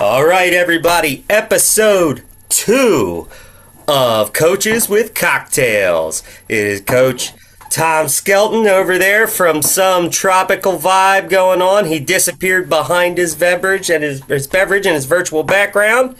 All right, everybody, episode 2 of Coaches with Cocktails. It is Coach Tom Skelton over there from some tropical vibe going on. He disappeared behind his beverage and his virtual background.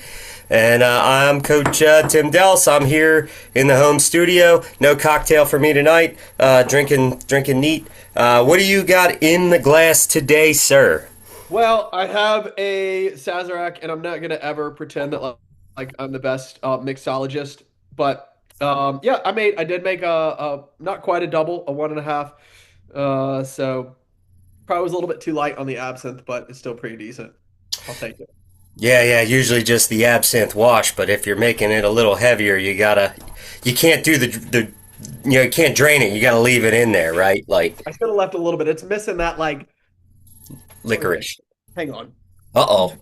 And I'm Coach Tim Dels. I'm here in the home studio. No cocktail for me tonight. Drinking neat. What do you got in the glass today, sir? Well, I have a Sazerac, and I'm not going to ever pretend that like I'm the best mixologist. But yeah, I did make a not quite a double, a 1.5. So probably was a little bit too light on the absinthe, but it's still pretty decent. I'll take it. Yeah, usually just the absinthe wash, but if you're making it a little heavier, you can't do you can't drain it, you gotta leave it in there, right? Like, I should have left a little bit. It's missing that licorice. Hang on. Uh-oh.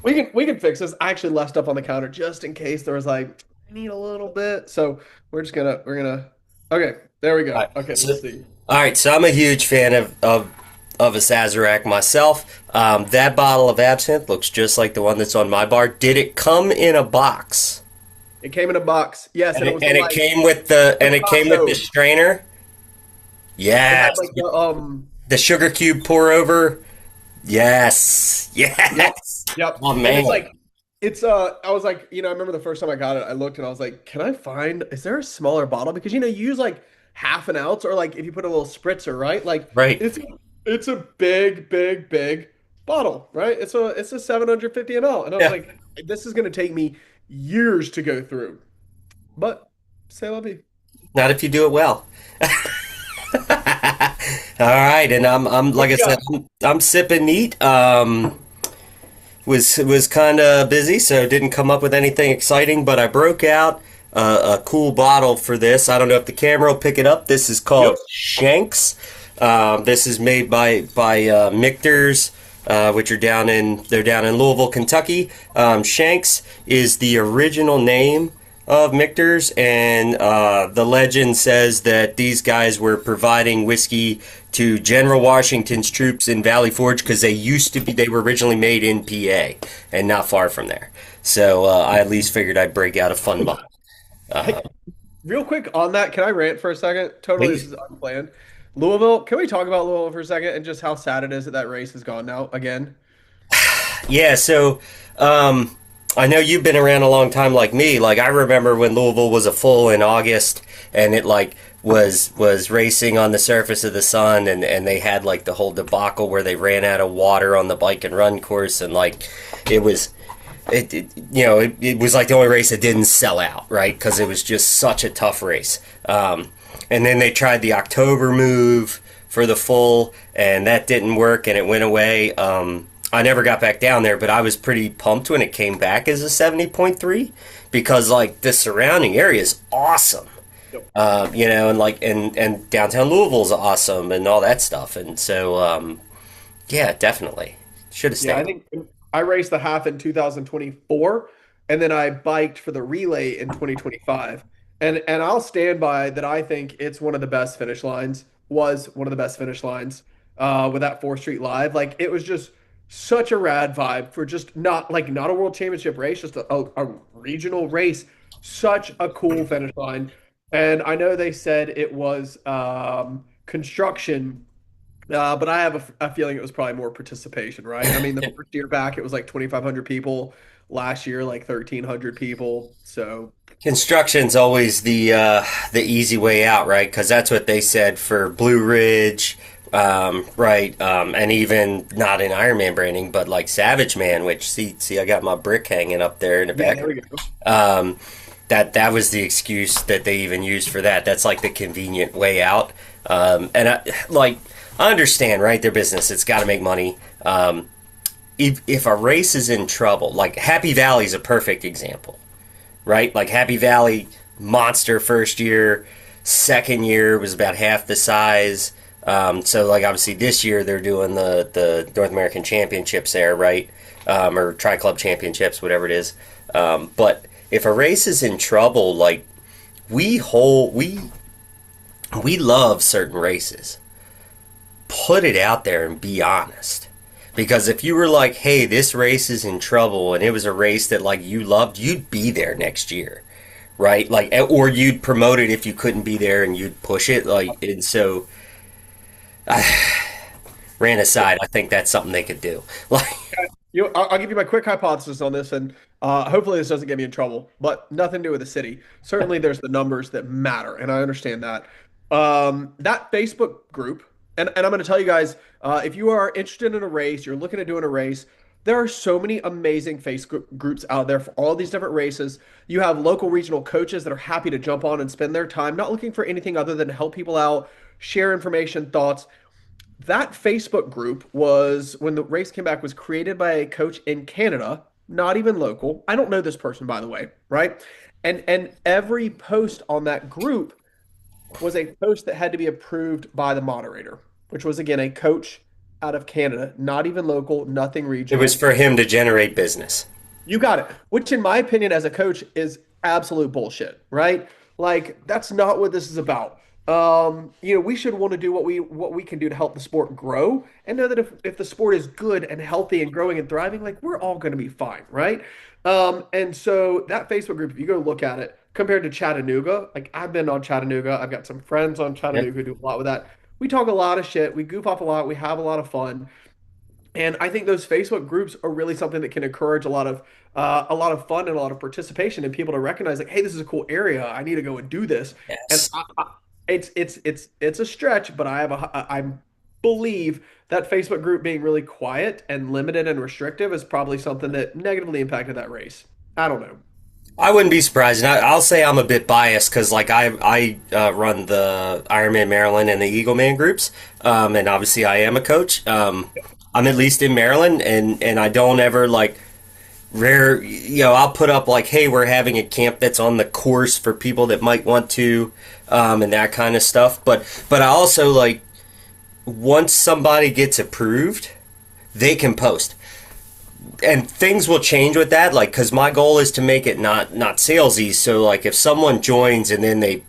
We can fix this. I actually left stuff on the counter just in case there was I need a little bit. So we're gonna okay, there we go. All right. Okay, let's see. All right, so I'm a huge fan of a Sazerac myself. That bottle of absinthe looks just like the one that's on my bar. Did it come in a box? It came in a box. Yes, and it came with the strainer. Yeah. It had the sugar cube pour over. Yes. Yep. Oh man. I was like, I remember the first time I got it, I looked and I was like, is there a smaller bottle? Because you use like half an ounce or like if you put a little spritzer, right? Like right. It's a big bottle, right? It's a 750 ml. And I was like, this is gonna take me years to go through. But c'est la vie. Not if you do it well. All right, and I'm like I said, I'm sipping neat. Was kind of busy, so didn't come up with anything exciting. But I broke out a cool bottle for this. I don't know if the camera will pick it up. This is called Shanks. This is made by Michter's, which are down in Louisville, Kentucky. Shanks is the original name of Michter's, and the legend says that these guys were providing whiskey to General Washington's troops in Valley Forge because they were originally made in PA and not far from there. So I at least figured I'd break out a fun bottle. Hey, real quick on that, can I rant for a second? Totally, Please. This is unplanned. Louisville, can we talk about Louisville for a second and just how sad it is that race is gone now again? Yeah, so I know you've been around a long time like me. Like I remember when Louisville was a full in August and it like was racing on the surface of the sun and they had like the whole debacle where they ran out of water on the bike and run course and like it was like the only race that didn't sell out, right? Because it was just such a tough race. And then they tried the October move for the full, and that didn't work, and it went away. I never got back down there, but I was pretty pumped when it came back as a 70.3 because, like, the surrounding area is awesome. Yep. And downtown Louisville's awesome and all that stuff. And so, yeah, definitely. Should have stayed. Yeah, I think I raced the half in 2024, and then I biked for the relay in 2025. And I'll stand by that. I think it's one of the best finish lines. Was one of the best finish lines with that 4th Street Live. Like it was just such a rad vibe for just not a world championship race, just a regional race. Such a cool finish line. And I know they said it was construction, but I have a feeling it was probably more participation, right? I mean, the first year back it was like 2,500 people. Last year, like 1,300 people. So construction's always the easy way out, right? Because that's what they said for Blue Ridge, right? And even not in Ironman branding, but like Savage Man, which see, I got my brick hanging up there in the back. There we go. That was the excuse that they even used for that. That's like the convenient way out. And I understand, right? Their business, it's got to make money. If a race is in trouble, like Happy Valley is a perfect example, right? Like Happy Valley, monster first year, second year was about half the size. So like obviously this year they're doing the North American Championships there, right? Or Tri-Club Championships, whatever it is. But if a race is in trouble, like we love certain races. Put it out there and be honest. Because if you were like, hey, this race is in trouble and it was a race that like you loved, you'd be there next year, right? Like, or you'd promote it if you couldn't be there and you'd push it. Like, and so ran aside, I think that's something they could do. Like, I'll give you my quick hypothesis on this, and hopefully this doesn't get me in trouble. But nothing to do with the city. Certainly, there's the numbers that matter, and I understand that. That Facebook group, and I'm going to tell you guys, if you are interested in a race, you're looking at doing a race. There are so many amazing Facebook groups out there for all these different races. You have local regional coaches that are happy to jump on and spend their time, not looking for anything other than to help people out, share information, thoughts. That Facebook group was when the race came back was created by a coach in Canada, not even local. I don't know this person by the way, right? And every post on that group was a post that had to be approved by the moderator, which was again a coach out of Canada, not even local, nothing it was regional. for him to generate business. You got it. Which, in my opinion, as a coach, is absolute bullshit, right? Like that's not what this is about. We should want to do what we can do to help the sport grow, and know that if the sport is good and healthy and growing and thriving, like we're all going to be fine, right? And so that Facebook group, if you go look at it, compared to Chattanooga, like I've been on Chattanooga, I've got some friends on Yep. Chattanooga who do a lot with that. We talk a lot of shit, we goof off a lot, we have a lot of fun. And I think those Facebook groups are really something that can encourage a lot of fun and a lot of participation and people to recognize like, hey, this is a cool area. I need to go and do this. And Yes. it's a stretch, but I believe that Facebook group being really quiet and limited and restrictive is probably something that negatively impacted that race. I don't know. I wouldn't be surprised, and I'll say I'm a bit biased because, like, I run the IRONMAN Maryland and the Eagle Man groups, and obviously I am a coach. I'm at least in Maryland, and I don't ever like rare. I'll put up like, hey, we're having a camp that's on the course for people that might want to, and that kind of stuff. But I also like once somebody gets approved, they can post and things will change with that, like because my goal is to make it not salesy. So like if someone joins and then they,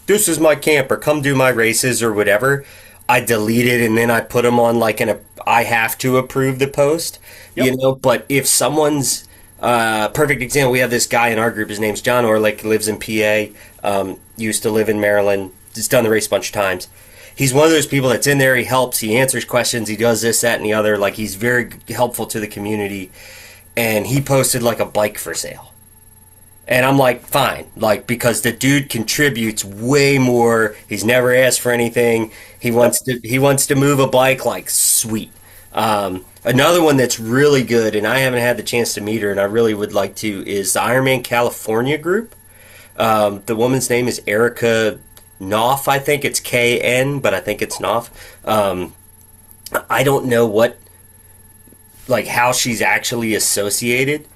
this is my camp or come do my races or whatever, I delete it and then I put them on like I have to approve the post, Yep. but if someone's perfect example, we have this guy in our group, his name's John Orlick, lives in PA, used to live in Maryland, just done the race a bunch of times. He's one of those people that's in there. He helps. He answers questions. He does this, that, and the other. Like he's very helpful to the community. And he posted like a bike for sale. And I'm like, fine, like because the dude contributes way more. He's never asked for anything. Yep. He wants to move a bike. Like sweet. Another one that's really good, and I haven't had the chance to meet her, and I really would like to, is the Ironman California group. The woman's name is Erica Knopf. I think it's KN, but I think it's Knopf. I don't know like how she's actually associated,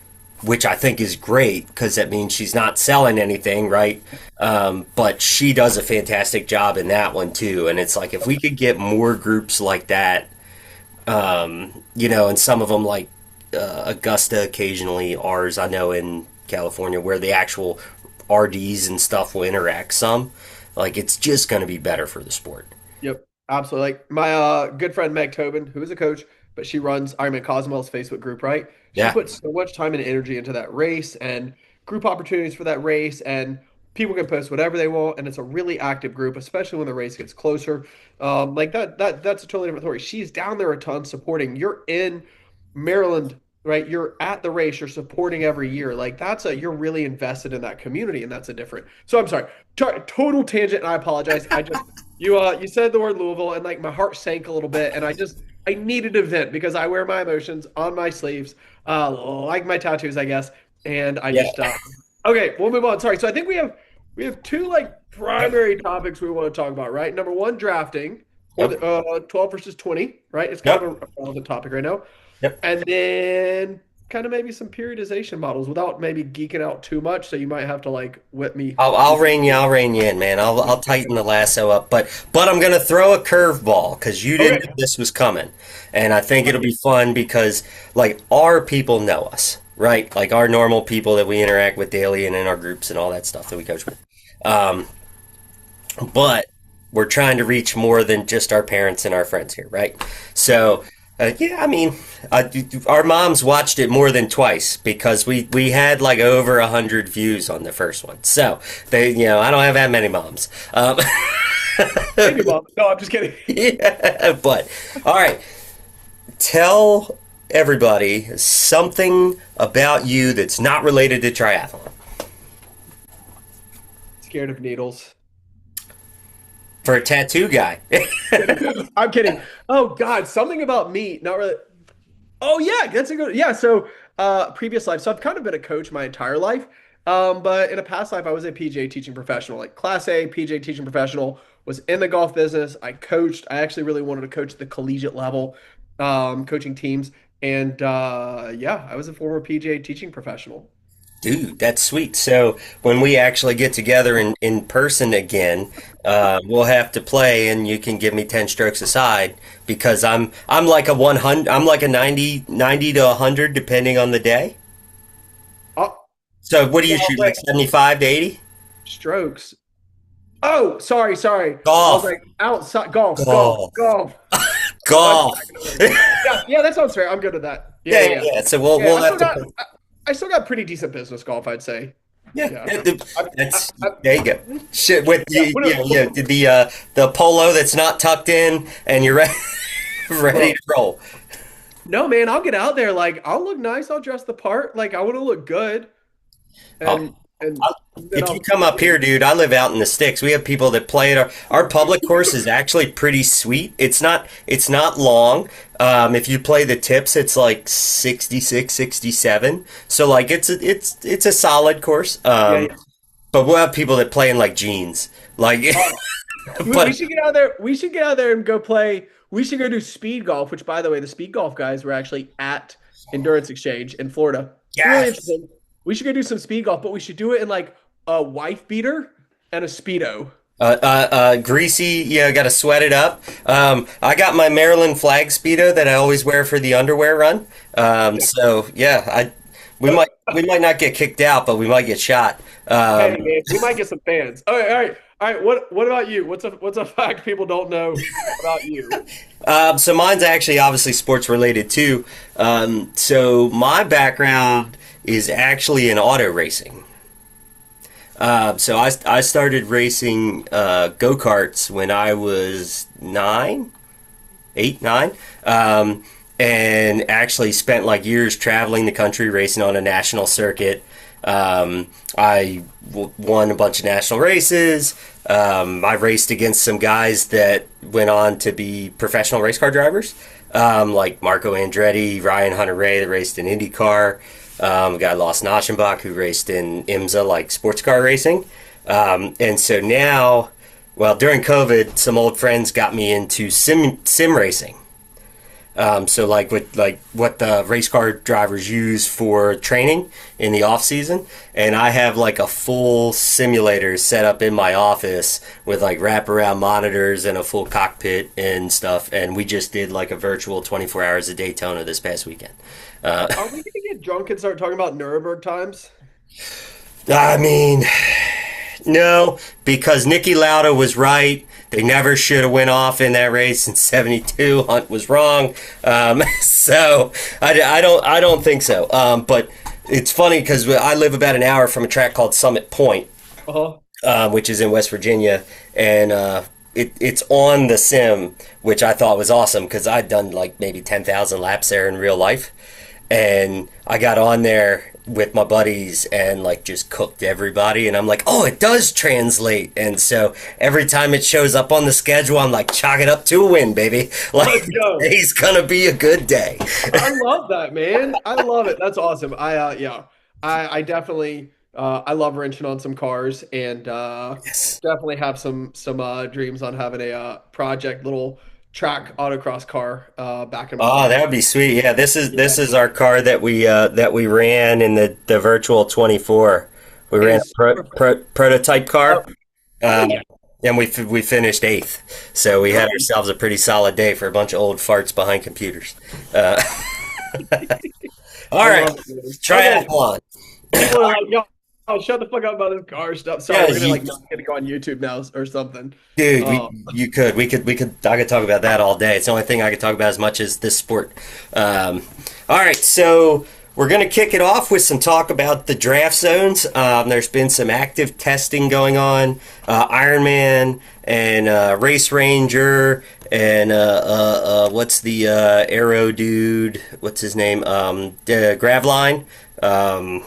which I think is great because that means she's not selling anything, right? But she does a fantastic job in that one too. And it's like if we could get more groups like that, and some of them like Augusta, occasionally ours, I know in California, where the actual RDs and stuff will interact some. Like it's just going to be better for the sport. Yep, absolutely. Like my good friend Meg Tobin, who is a coach, but she runs Ironman Cozumel's Facebook group, right? She Yeah. puts so much time and energy into that race and group opportunities for that race, and people can post whatever they want, and it's a really active group, especially when the race gets closer. Like that's a totally different story. She's down there a ton supporting. You're in Maryland, right? You're at the race, you're supporting every year. Like you're really invested in that community, and that's a different. So I'm sorry, total tangent, and I apologize. You said the word Louisville, and like my heart sank a little bit, and I needed a vent because I wear my emotions on my sleeves, like my tattoos, I guess. And I Yeah. just okay, we'll move on. Sorry. So I think we have two like primary topics we want to talk about, right? Number one, drafting or Yep. the 12 versus 20, right? It's kind Yep. of a relevant topic right now. Yep. And then kind of maybe some periodization models without maybe geeking out too much. So you might have to like whip me. I'll rein you. I'll rein you in, man. I'll tighten the lasso up, but I'm gonna throw a curveball because you didn't know Okay. this was coming, and I think it'll be fun because like our people know us, right? Like our normal people that we interact with daily and in our groups and all that stuff that we coach with. Um, but we're trying to reach more than just our parents and our friends here, right? So Yeah, I mean, our moms watched it more than twice because we had like over 100 views on the first one. So I don't have that many moms. Maybe, Mom. No, I'm just kidding. Yeah, but all right, tell everybody something about you that's not related to triathlon. Scared of needles. For a tattoo guy. I'm kidding. Oh God, something about me. Not really. Oh yeah, that's a good. Yeah, so previous life. So I've kind of been a coach my entire life. But in a past life, I was a PJ teaching professional, like Class A PJ teaching professional. Was in the golf business. I coached. I actually really wanted to coach at the collegiate level, coaching teams. And yeah, I was a former PJ teaching professional. Dude, that's sweet. So when we actually get together in person again, we'll have to play, and you can give me 10 strokes aside because I'm like a 100. I'm like a 90 to 100 depending on the day. Oh, So what do you well, shoot, like like 75 to 80? strokes. Oh, sorry, sorry. I was Golf, like outside golf, golf, golf, golf. Oh, I, golf. I can only, yeah, yeah, that sounds fair. I'm good with that. Yeah, Yeah, yeah, yeah, yeah. yeah. So we'll Yeah, we'll have to. I still got pretty decent business golf, I'd say. Yeah, Yeah. I, that's I, there you go. Shit with yeah, you, yeah, the polo that's not tucked in, and you're ready, ready bro. to roll. No, man, I'll get out there. Like, I'll look nice. I'll dress the part. Like, I want to look good, Oh, and I- then if you I'll. come up here, dude, I live out in the sticks. We have people that play it. Our public course is actually pretty sweet. It's not long. If you play the tips, it's like 66, 67. So like it's a solid course. Yeah, yeah. But we'll have people that play in like jeans. Like Oh, we but should get out there. We should get out there and go play. We should go do speed golf. Which, by the way, the speed golf guys were actually at Endurance Exchange in Florida. It's really yes. interesting. We should go do some speed golf, but we should do it in like a wife beater and a speedo. Greasy, yeah, got to sweat it up. I got my Maryland flag speedo that I always wear for the underwear run. So yeah, we might not get kicked out, but we might get shot. Hey man, we might get some fans. All right, all right, all right. What about you? What's a fact people don't know about you? So mine's actually obviously sports related too. So my background is actually in auto racing. So I started racing go karts when I was 9, 8, 9, and actually spent like years traveling the country racing on a national circuit. Won a bunch of national races. I raced against some guys that went on to be professional race car drivers, like Marco Andretti, Ryan Hunter-Reay that raced in IndyCar. A guy Lost Naschenbach who raced in IMSA, like sports car racing. And so now, well, during COVID, some old friends got me into sim racing. So what the race car drivers use for training in the off season, and I have like a full simulator set up in my office with like wraparound monitors and a full cockpit and stuff. And we just did like a virtual 24 hours of Daytona this past weekend. Are we gonna get drunk and start talking about Nuremberg times? I mean, no, because Nicky Lauda was right. They never should have went off in that race in '72. Hunt was wrong. So I don't think so. But it's funny because I live about an hour from a track called Summit Point, Uh-huh. which is in West Virginia, and it's on the sim, which I thought was awesome because I'd done like maybe 10,000 laps there in real life, and I got on there with my buddies and like just cooked everybody, and I'm like, oh, it does translate. And so every time it shows up on the schedule, I'm like, chalk it up to a win, baby. Like Let's go. today's gonna be a good day. I love that, man. I love it. That's awesome. Yeah. I definitely I love wrenching on some cars and Yes. definitely have some dreams on having a project little track autocross car back in my Oh, garage. that would be sweet. Yeah, this is Yeah. this is our car that we ran in the virtual 24. We It ran a is super fun. prototype Oh, car, oh um, yeah. and we finished eighth. So we had Nice. ourselves a pretty solid day for a bunch of old farts behind computers. Uh, I all right, love it, man. Okay. triathlon. People are like, yo, Oh, shut the fuck up about this car stuff. Sorry, Yeah, we're gonna like not gonna go on YouTube now or something. dude, Oh, I could talk about that all day. It's the only thing I could talk about as much as this sport. All right, so we're gonna kick it off with some talk about the draft zones. There's been some active testing going on. Ironman and Race Ranger and what's the arrow dude? What's his name? Gravline. Um,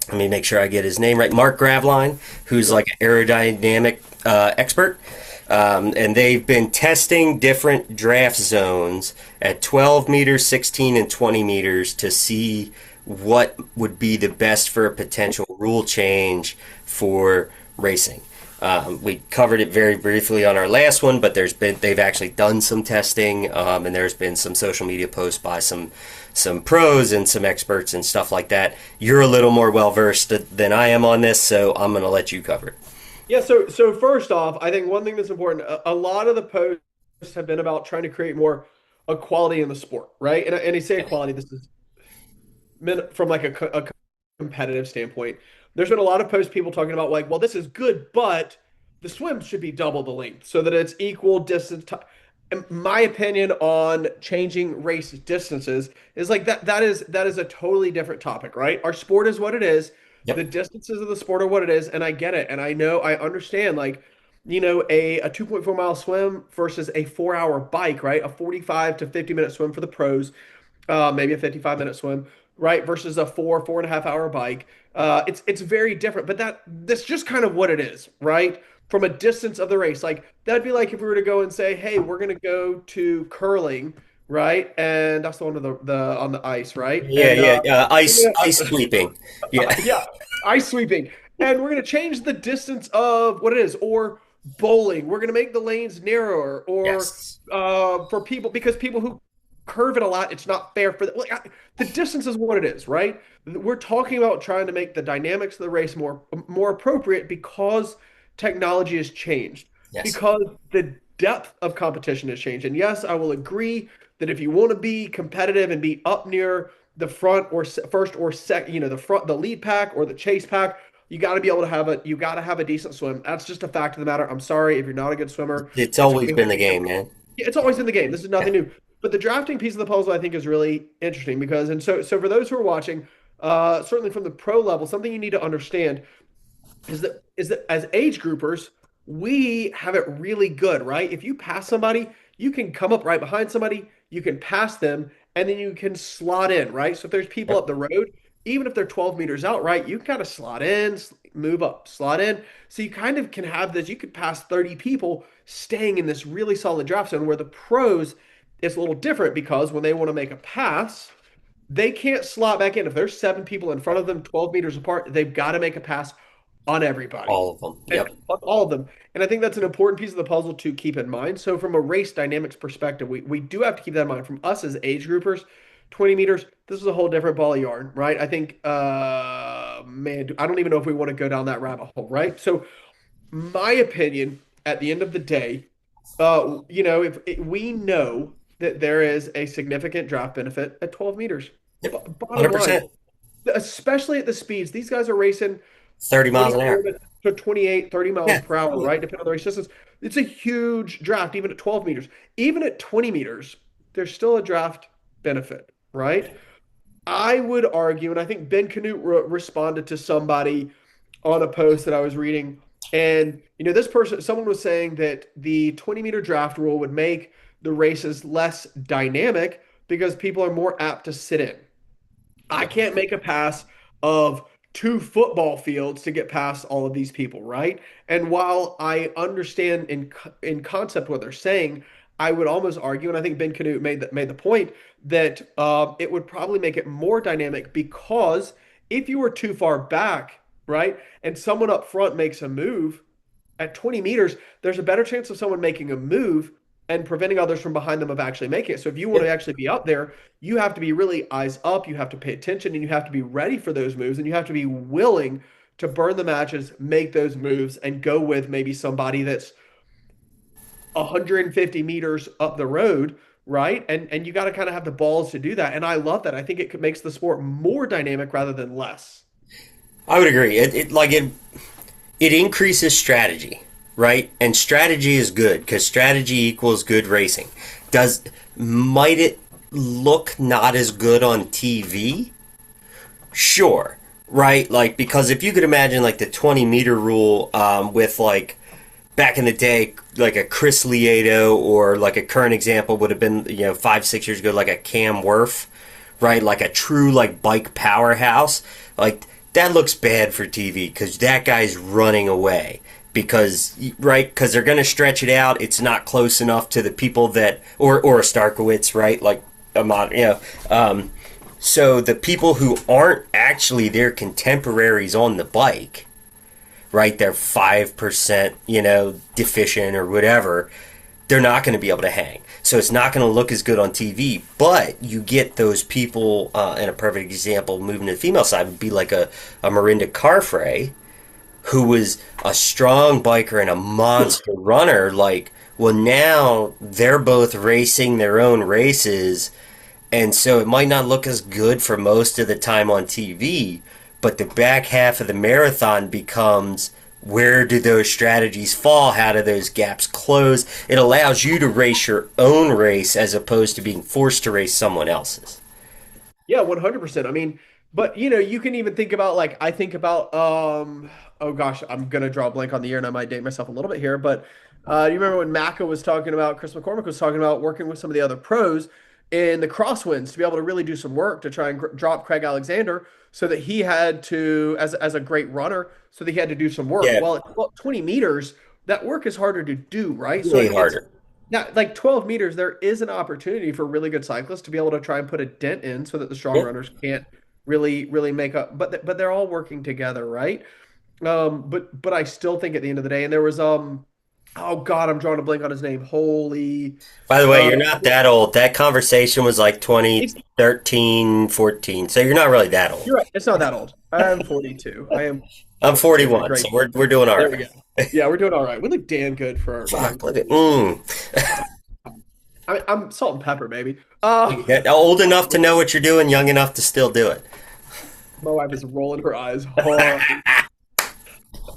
Let me make sure I get his name right. Mark Gravline, who's yep. like an aerodynamic expert. And they've been testing different draft zones at 12 meters, 16, and 20 meters to see what would be the best for a potential rule change for racing. We covered it very briefly on our last one, but they've actually done some testing, and there's been some social media posts by some pros and some experts and stuff like that. You're a little more well versed than I am on this, so I'm going to let you cover it. Yeah, so first off, I think one thing that's important, a lot of the posts have been about trying to create more equality in the sport, right? And I say equality, this is from like a competitive standpoint. There's been a lot of posts people talking about like, well, this is good, but the swim should be double the length so that it's equal distance. My opinion on changing race distances is like that is a totally different topic, right? Our sport is what it is. The Yep. distances of the sport are what it is, and I get it, and I understand like a 2.4 mile swim versus a 4 hour bike, right? A 45 to 50 minute swim for the pros, maybe a 55 minute swim, right? Versus a 4.5 hour bike. It's very different, but that's just kind of what it is, right? From a distance of the race, like that'd be like if we were to go and say, hey, we're gonna go to curling, right? And that's the one of the on the ice, right? Yeah, And yeah, ice we're sweeping. Yeah. yeah, ice sweeping. And we're going to change the distance of what it is, or bowling. We're going to make the lanes narrower, or Yes. for people, because people who curve it a lot, it's not fair for them. Like, the distance is what it is, right? We're talking about trying to make the dynamics of the race more appropriate because technology has changed, Yes. because the depth of competition has changed. And yes, I will agree that if you want to be competitive and be up near the front or first or second, the front, the lead pack or the chase pack, you got to have a decent swim. That's just a fact of the matter. I'm sorry if you're not a good swimmer. It's It's always okay. been the game, man. It's always in the game. This is Yeah. nothing new. But the drafting piece of the puzzle I think is really interesting because and so for those who are watching, certainly from the pro level, something you need to understand is that as age groupers, we have it really good, right? If you pass somebody, you can come up right behind somebody, you can pass them, and then you can slot in, right? So if there's people Yep. up the road, even if they're 12 meters out, right, you can kind of slot in, move up, slot in. So you kind of can have this, you could pass 30 people staying in this really solid draft zone where the pros, it's a little different because when they want to make a pass, they can't slot back in. If there's seven people in front of them, 12 meters apart, they've got to make a pass on everybody All of them. and Yep. on all of them. And I think that's an important piece of the puzzle to keep in mind. So, from a race dynamics perspective, we do have to keep that in mind. From us as age groupers, 20 meters, this is a whole different ball of yarn, right? I think, man, I don't even know if we want to go down that rabbit hole, right? So, my opinion at the end of the day, if we know that there is a significant draft benefit at 12 meters. Yep. Bottom line, 100%. especially at the speeds, these guys are racing 30 miles an 24 hour. to 28, 30 miles Yeah. per hour, right? Depending on the race distance. It's a huge draft, even at 12 meters. Even at 20 meters, there's still a draft benefit, right? I would argue, and I think Ben Canute responded to somebody on a post that I was reading. And, this person, someone was saying that the 20-meter draft rule would make the races less dynamic because people are more apt to sit in. I Yep. can't make a pass of two football fields to get past all of these people, right? And while I understand in concept what they're saying, I would almost argue, and I think Ben Canute made the point that it would probably make it more dynamic because if you were too far back, right, and someone up front makes a move at 20 meters, there's a better chance of someone making a move and preventing others from behind them of actually making it. So if you want to Yep. actually be up there, you have to be really eyes up, you have to pay attention, and you have to be ready for those moves, and you have to be willing to burn the matches, make those moves, and go with maybe somebody that's 150 meters up the road, right? And you got to kind of have the balls to do that. And I love that. I think makes the sport more dynamic rather than less. I would agree. It increases strategy, right? And strategy is good because strategy equals good racing. Does Might it look not as good on TV? Sure, right? Like because if you could imagine like the 20-meter rule with like back in the day, like a Chris Lieto or like a current example would have been 5 6 years ago, like a Cam Worth, right? Like a true like bike powerhouse. Like that looks bad for TV because that guy's running away because right because they're going to stretch it out. It's not close enough to the people that or a Starkowitz, right? Like a mod, so the people who aren't actually their contemporaries on the bike, right? They're 5%, deficient or whatever. They're not going to be able to hang. So it's not going to look as good on TV. But you get those people, and a perfect example moving to the female side would be like a Marinda Carfrey, who was a strong biker and a monster runner. Like, well, now they're both racing their own races, and so it might not look as good for most of the time on TV, but the back half of the marathon becomes where do those strategies fall? How do those gaps close? It allows you to race your own race as opposed to being forced to race someone else's. Yeah, 100%. I mean, but you can even think about like I think about oh gosh, I'm gonna draw a blank on the year and I might date myself a little bit here, but you remember when Macca was talking about Chris McCormick was talking about working with some of the other pros in the crosswinds to be able to really do some work to try and drop Craig Alexander so that he had to as a great runner so that he had to do some work. Yeah, Well, at 20 meters, that work is harder to do, right? So way it's harder. yeah, like 12 meters, there is an opportunity for really good cyclists to be able to try and put a dent in so that the strong Yeah. runners can't really make up. But they're all working together, right? But I still think at the end of the day, and there was oh God, I'm drawing a blank on his name. Holy, By the way, uh, you're not that old. That conversation was like it's, 2013, 14. So you're not really that old. you're right. It's not that old. I'm 42. I am I'm 42. 41, Great. so we're doing all There we right. go. Yeah, we're doing all right. We look damn good for our young Fuck, look at people. mm. I'm salt and pepper, baby. Yeah, old enough to know what you're doing, young enough to still do it. My wife is rolling her eyes hard.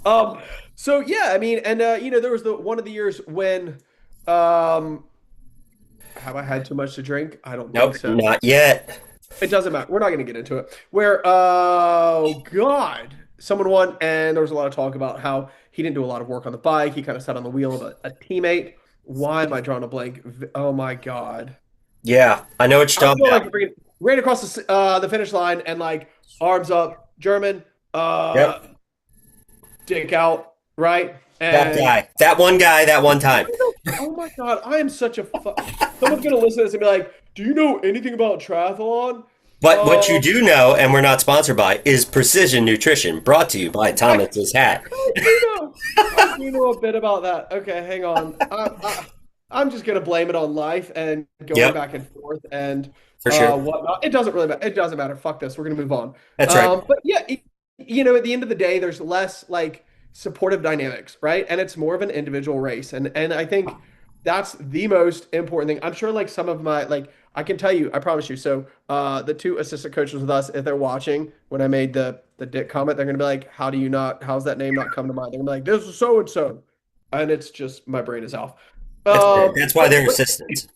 Um, so yeah, I mean, and there was the one of the years when um have I had too much to drink? I don't think Nope, so. not yet. It doesn't matter. We're not gonna get into it. Where oh God, someone won, and there was a lot of talk about how he didn't do a lot of work on the bike. He kind of sat on the wheel of a teammate. Why am I drawing a blank? Oh my God. Yeah, I know what I you're talking feel like about. ran across the finish line and like arms up, German, Yep, dick out, right? that And guy, that one guy, that one time. oh my God, I am such a someone's gonna listen to this and be like, "Do you know anything about triathlon?" But what you Um, do know, and we're not sponsored by, is Precision Nutrition, brought to you by I, Thomas's Hat. I do know a bit about that. Okay, hang on. I'm just gonna blame it on life and going Yep, back and forth and for sure. whatnot. It doesn't really matter. It doesn't matter. Fuck this. We're gonna move on. That's right. But yeah, at the end of the day, there's less like supportive dynamics, right? And it's more of an individual race, and I think that's the most important thing. I'm sure like some of my like I can tell you, I promise you. So the two assistant coaches with us, if they're watching, when I made the dick comment, they're gonna be like, "How do you not? How's that name not come to mind?" They're gonna be like, "This is so and so," and it's just my brain is off. That's fair. That's why they're But assistants.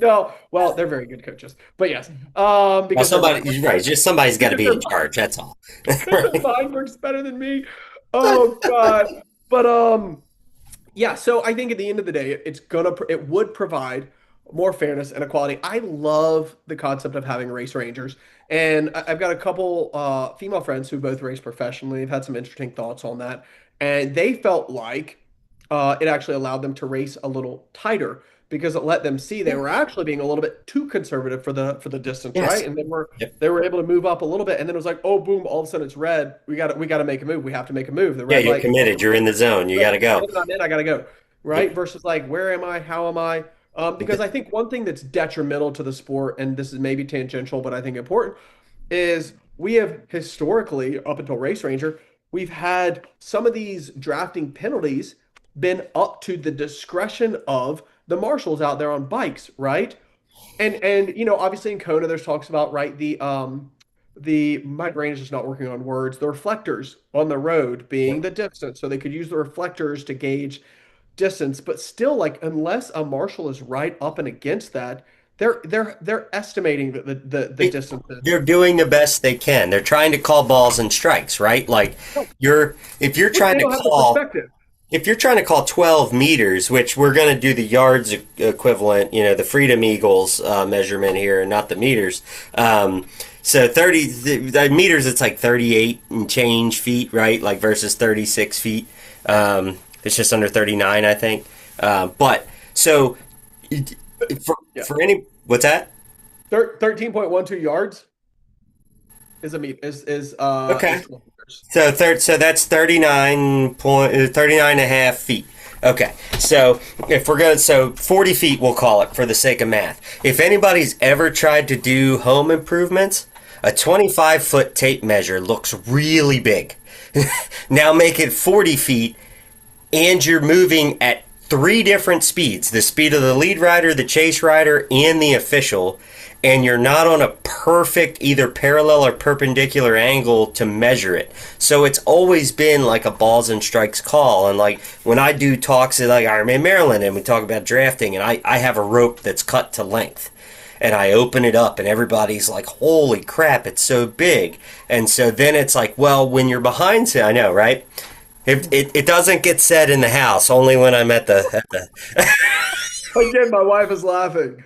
no, well, they're very good coaches, but yes, Well, because somebody, you're right. Just somebody's got to because be their in charge. That's all. because their mind works better than me. Oh God, but yeah. So I think at the end of the day, it would provide more fairness and equality. I love the concept of having race rangers, and I've got a couple female friends who both race professionally. They've had some interesting thoughts on that, and they felt like it actually allowed them to race a little tighter because it let them see they were actually being a little bit too conservative for the distance, right? Yes. And then Yep. they were able to move up a little bit, and then it was like, oh, boom! All of a sudden, it's red. We got to make a move. We have to make a move. The Yeah, red you're light. committed. You're in the zone. You got to go. I'm in. I got to go. Right. Versus like, where am I? How am I? Because I think one thing that's detrimental to the sport, and this is maybe tangential, but I think important, is we have historically, up until Race Ranger, we've had some of these drafting penalties been up to the discretion of the marshals out there on bikes, right? And obviously in Kona there's talks about right my brain is just not working on words. The reflectors on the road being the distance, so they could use the reflectors to gauge distance, but still, like, unless a marshal is right up and against that, they're estimating the It- distances. they're doing the best they can. They're trying to call balls and strikes, right? Like if you're But trying they to don't have the call perspective. if you're trying to call 12 meters, which we're going to do the yards equivalent, the Freedom Eagles measurement here, and not the meters. So 30 the meters, it's like 38 and change feet, right? Like versus 36 feet. It's just under 39, I think. But so Yeah. for any, what's that? 13.12 yards is a meet Okay. is 12 meters. So that's 39 and a half feet. Okay. So if we're going so 40 feet we'll call it for the sake of math. If anybody's ever tried to do home improvements, a 25-foot tape measure looks really big. Now make it 40 feet and you're moving at three different speeds: the speed of the lead rider, the chase rider, and the official. And you're not on a perfect either parallel or perpendicular angle to measure it. So it's always been like a balls and strikes call. And like when I do talks at like IRONMAN Maryland and we talk about drafting, and I have a rope that's cut to length. And I open it up and everybody's like, holy crap, it's so big. And so then it's like, well, when you're behind, I know, right? It doesn't get said in the house, only when I'm at the Again, my wife is laughing.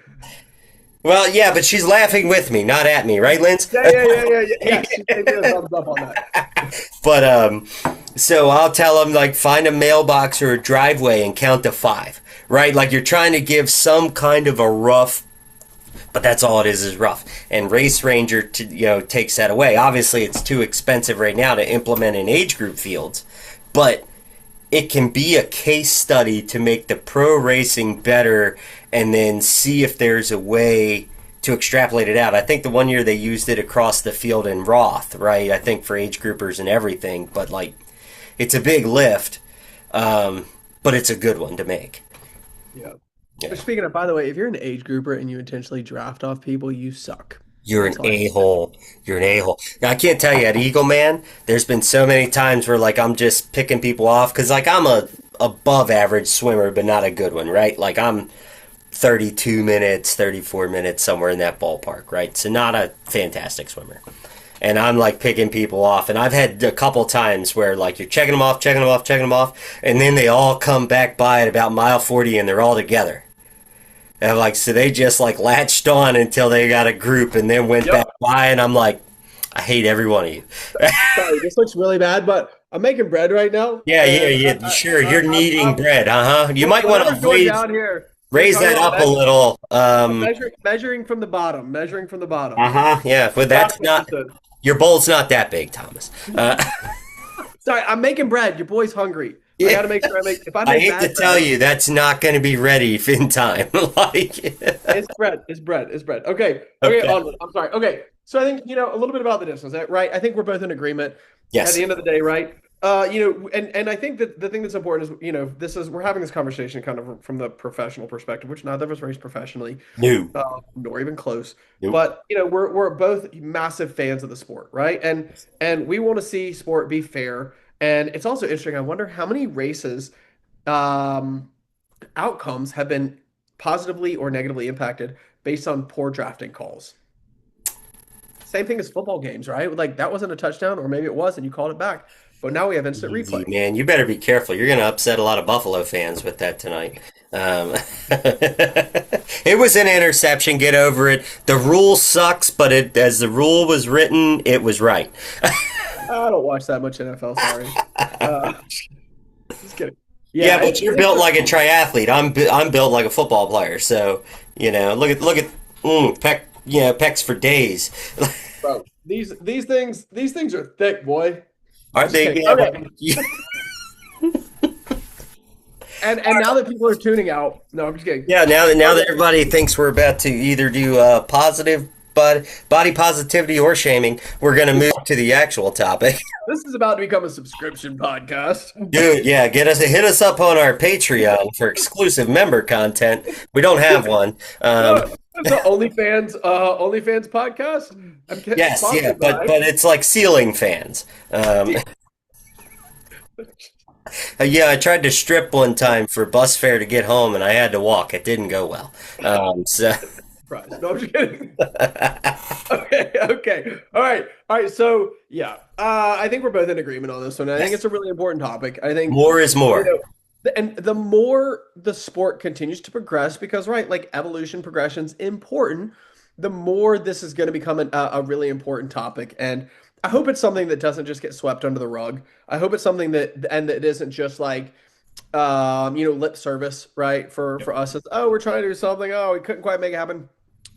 Well, yeah, but she's laughing with me, not at me, right, Linz? Yeah. Yes, she gave me a thumbs up on that. But so I'll tell them like find a mailbox or a driveway and count to 5, right? Like you're trying to give some kind of a rough, but that's all it is rough. And Race Ranger, takes that away. Obviously, it's too expensive right now to implement in age group fields, but it can be a case study to make the pro racing better and then see if there's a way to extrapolate it out. I think the one year they used it across the field in Roth, right? I think for age groupers and everything, but like it's a big lift, but it's a good one to make. Yeah. Yeah. Speaking of, by the way, if you're an age grouper and you intentionally draft off people, you suck. You're an That's all I- a-hole. You're an a-hole. Now, I can't tell you, at Eagle Man, there's been so many times where, like, I'm just picking people off because, like, I'm a above average swimmer, but not a good one, right? Like, I'm 32 minutes, 34 minutes, somewhere in that ballpark, right? So not a fantastic swimmer. And I'm, like, picking people off. And I've had a couple times where, like, you're checking them off, and then they all come back by at about mile 40 and they're all together. And like, so they just like latched on until they got a group and then went back by, and I'm like, I hate every one of you. Sorry, this looks really bad, but I'm making bread right now. Yeah. Sure, you're kneading bread, You might want to down here. raise that up a little. Measuring from the bottom. Measuring from the bottom. Yeah, but that's not your bowl's not that big, Thomas. Sorry, I'm making bread. Your boy's hungry. I gotta make sure I make. If I I make hate bad to bread, tell you, that's not going to be ready in time. Like, it's bread. It's bread. It's bread. Okay. Onward. I'm sorry. Okay. So I think a little bit about the distance, right? I think we're both in agreement. yes, At the end of the day, right? And I think that the thing that's important is, we're having this conversation kind of from the professional perspective, which neither of us race professionally, no, nor even close. Nope. But we're both massive fans of the sport, right? And we want to see sport be fair. And it's also interesting. I wonder how many races outcomes have been positively or negatively impacted based on poor drafting calls. Same thing as football games, right? Like that wasn't a touchdown, or maybe it was, and you called it back. But now we have instant easy, replay. man. You better be careful. You're going to upset a lot of Buffalo fans with that tonight. It was an interception. Get over it. The rule sucks, but as the rule was written, it was right. I don't watch that much NFL. Sorry. Just kidding. Yeah, but you're built like a triathlete. I'm built like a football player. So look at pecs for days. Bro, these things are thick, boy. Aren't they? Okay. Yeah. And now that people are tuning out, no, I'm just kidding. Yeah, now that everybody thinks we're about to either do positive body positivity or shaming, we're going to move to the actual topic. This is about to become a subscription podcast. Dude, yeah, hit us up on our Patreon for exclusive member content. We don't have one. No, It's an OnlyFans podcast. I'm getting Yes, yeah, sponsored but by. it's like ceiling fans. Yeah, I tried to strip one time for bus fare to get home, and I had to walk. It didn't go well. So Surprise. No, I'm just kidding. Okay, okay. All right. So yeah, I think we're both in agreement on this one. I think yes, it's a really important topic. I think more is you more. know, and the more the sport continues to progress, because right, like evolution progression's important, the more this is going to become a really important topic. And I hope it's something that doesn't just get swept under the rug. I hope it's something that it isn't just like lip service, right? For us, it's, oh, we're trying to do something. Oh, we couldn't quite make it happen.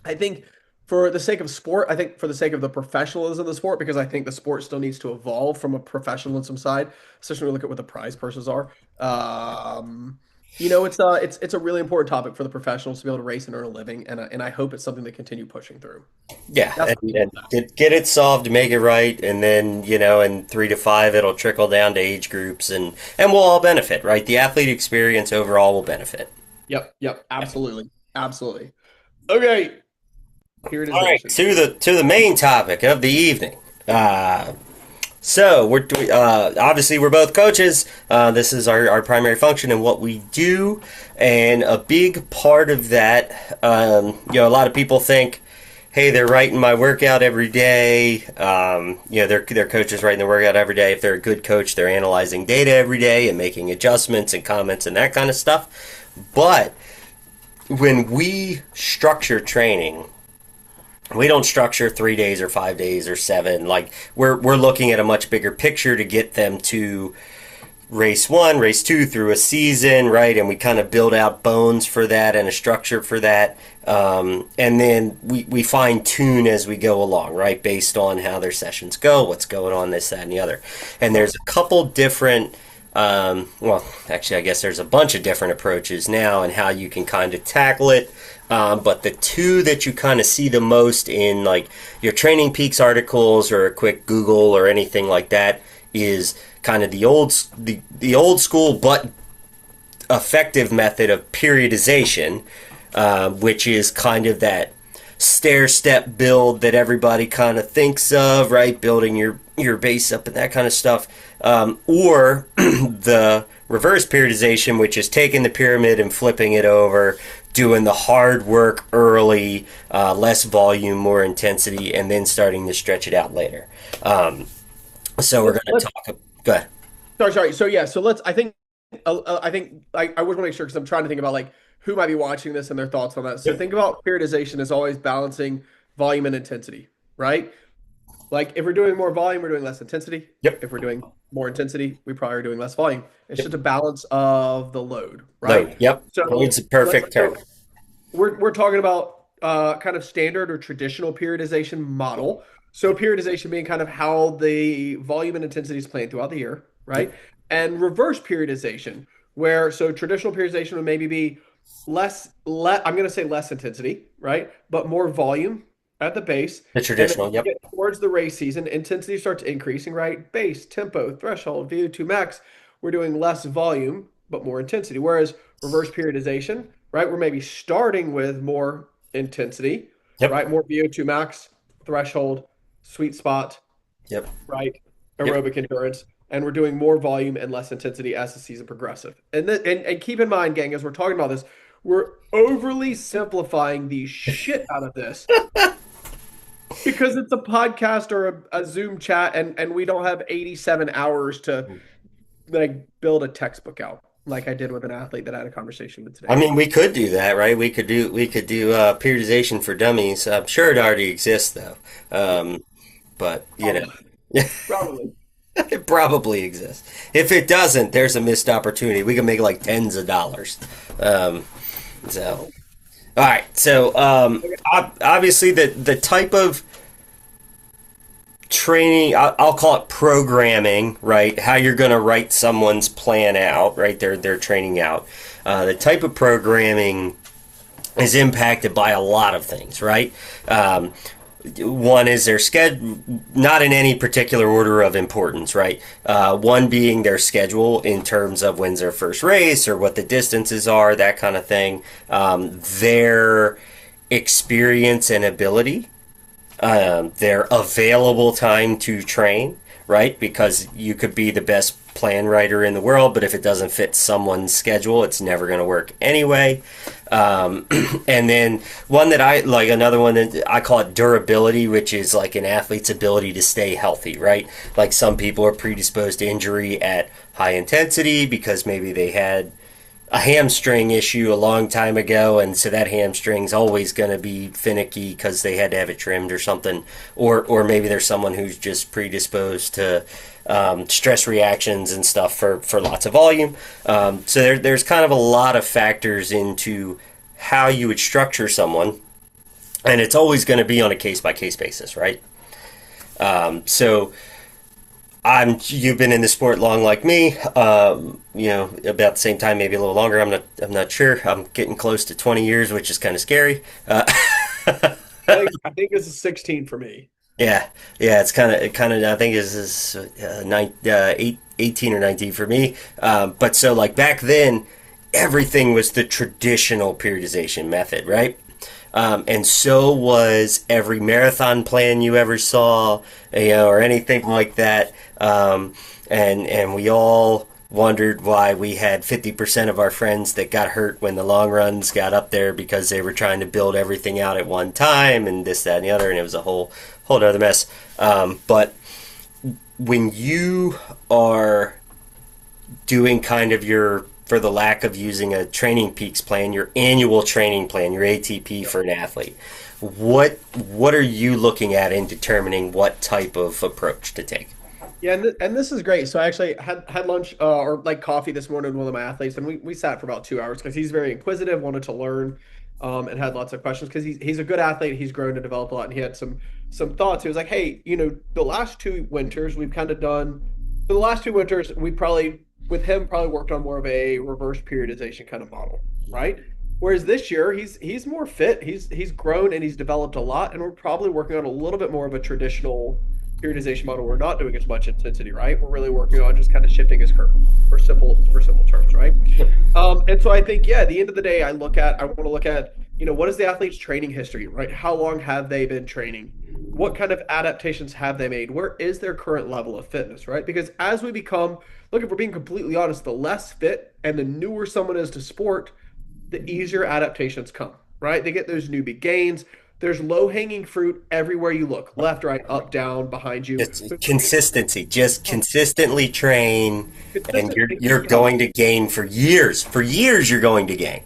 I think for the sake of sport, I think for the sake of the professionalism of the sport, because I think the sport still needs to evolve from a professionalism side, especially when we look at what the prize purses are. Um, it's a really important topic for the professionals to be able to race and earn a living, and I hope it's something they continue pushing through. Yeah, That's and get it solved, make it right, and then in 3 to 5, it'll trickle down to age groups, and we'll all benefit, right? The athlete experience overall will benefit. yep, absolutely. Okay, All right, periodization. to the main topic of the evening. So obviously we're both coaches. This is our primary function and what we do, and a big part of that. A lot of people think, hey, they're writing my workout every day. Their coach is writing the workout every day. If they're a good coach, they're analyzing data every day and making adjustments and comments and that kind of stuff. But when we structure training, we don't structure 3 days or 5 days or seven. Like we're looking at a much bigger picture to get them to race one, race two through a season, right? And we kind of build out bones for that and a structure for that. And then we fine tune as we go along, right? Based on how their sessions go, what's going on, this, that, and the other. And there's a couple different, actually, I guess there's a bunch of different approaches now and how you can kind of tackle it. But the two that you kind of see the most in like your Training Peaks articles or a quick Google or anything like that is kind of the old school but effective method of periodization, which is kind of that stair step build that everybody kind of thinks of, right? Building your base up and that kind of stuff, or the reverse periodization, which is taking the pyramid and flipping it over, doing the hard work early, less volume, more intensity, and then starting to stretch it out later. So we're going to talk. Go ahead. Sorry. So yeah, so let's. I would want to make sure because I'm trying to think about like who might be watching this and their thoughts on that. So Yep. think about periodization as always balancing volume and intensity, right? Like if we're doing more volume, we're doing less intensity. Yep. If we're doing more intensity, we probably are doing less volume. It's just a balance of the load, Load. right? Yep. So It's a perfect term. we're talking about kind of standard or traditional periodization model. So periodization being kind of how the volume and intensity is playing throughout the year, right? And reverse periodization, where so traditional periodization would maybe be I'm going to say less intensity, right? But more volume at the base. The And then traditional. you Yep. get towards the race season, intensity starts increasing, right? Base, tempo, threshold, VO2 max. We're doing less volume, but more intensity. Whereas reverse periodization, right? We're maybe starting with more intensity, Yep. right? More VO2 max, threshold, sweet spot, Yep. right? Yep. Aerobic endurance. And we're doing more volume and less intensity as the season progresses. And keep in mind, gang, as we're talking about this, we're overly simplifying the shit out of this because it's a podcast or a Zoom chat, and we don't have 87 hours to like build a textbook out like I did with an athlete that I had a conversation with I today. mean, we could do that, right? We could do periodization for dummies. I'm sure it already exists, though. But Probably. Probably. it probably exists. If it doesn't, there's a missed opportunity. We can make like tens of dollars. Um, so, all right. So, obviously, the type of training, I'll call it programming, right? How you're going to write someone's plan out, right? Their training out. The type of programming is impacted by a lot of things, right? One is their schedule, not in any particular order of importance, right? One being their schedule in terms of when's their first race or what the distances are, that kind of thing. Their experience and ability, their available time to train, right? Because you could be the best plan writer in the world, but if it doesn't fit someone's schedule, it's never going to work anyway. And then one that I like, another one that I call it durability, which is like an athlete's ability to stay healthy, right? Like some people are predisposed to injury at high intensity because maybe they had a hamstring issue a long time ago, and so that hamstring's always going to be finicky because they had to have it trimmed or something. Or maybe there's someone who's just predisposed to stress reactions and stuff for lots of volume. So there's kind of a lot of factors into how you would structure someone, and it's always going to be on a case by case basis, right? So you've been in the sport long like me, about the same time, maybe a little longer. I'm not sure. I'm getting close to 20 years, which is kind of scary. I think this is 16 for me. Yeah, yeah, it's kind of. I think this is 18 or 19 for me. But so like back then, everything was the traditional periodization method, right? And so was every marathon plan you ever saw, or anything like that. And we all wondered why we had 50% of our friends that got hurt when the long runs got up there because they were trying to build everything out at one time and this, that, and the other, and it was a whole other mess. But when you are doing kind of your, for the lack of using a Training Peaks plan, your annual training plan, your ATP for an athlete, what are you looking at in determining what type of approach to take? Yeah, and this is great. So I actually had lunch or like coffee this morning with one of my athletes, and we sat for about 2 hours because he's very inquisitive, wanted to learn, and had lots of questions because he's a good athlete. He's grown to develop a lot, and he had some thoughts. He was like, "Hey, the last 2 winters we've kind of done. For the last 2 winters, we probably with him probably worked on more of a reverse periodization kind of model, right? Whereas this year he's more fit. He's grown and he's developed a lot, and we're probably working on a little bit more of a traditional periodization model. We're not doing as much intensity, right? We're really working on just kind of shifting his curve for simple terms, right? And so I think, yeah, at the end of the day, I want to look at, what is the athlete's training history, right? How long have they been training? What kind of adaptations have they made? Where is their current level of fitness, right? Because as we become, look, if we're being completely honest, the less fit and the newer someone is to sport, the easier adaptations come, right? They get those newbie gains. There's low-hanging fruit everywhere you look, left, right, up, down, behind you. It's consistency. Just consistently train, and you're Yeah. going to gain for years. For years, you're going to gain.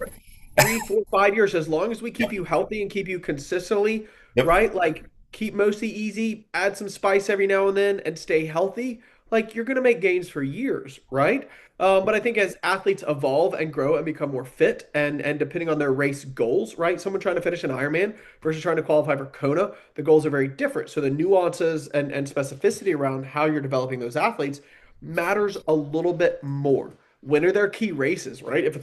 3, 4, 5 years, as long as we keep you healthy and keep you consistently, Yep. right? Like keep mostly easy, add some spice every now and then, and stay healthy. Like you're gonna make gains for years, right? But I think as athletes evolve and grow and become more fit, and depending on their race goals, right? Someone trying to finish an Ironman versus trying to qualify for Kona, the goals are very different. So the nuances and specificity around how you're developing those athletes matters a little bit more. When are their key races, right? If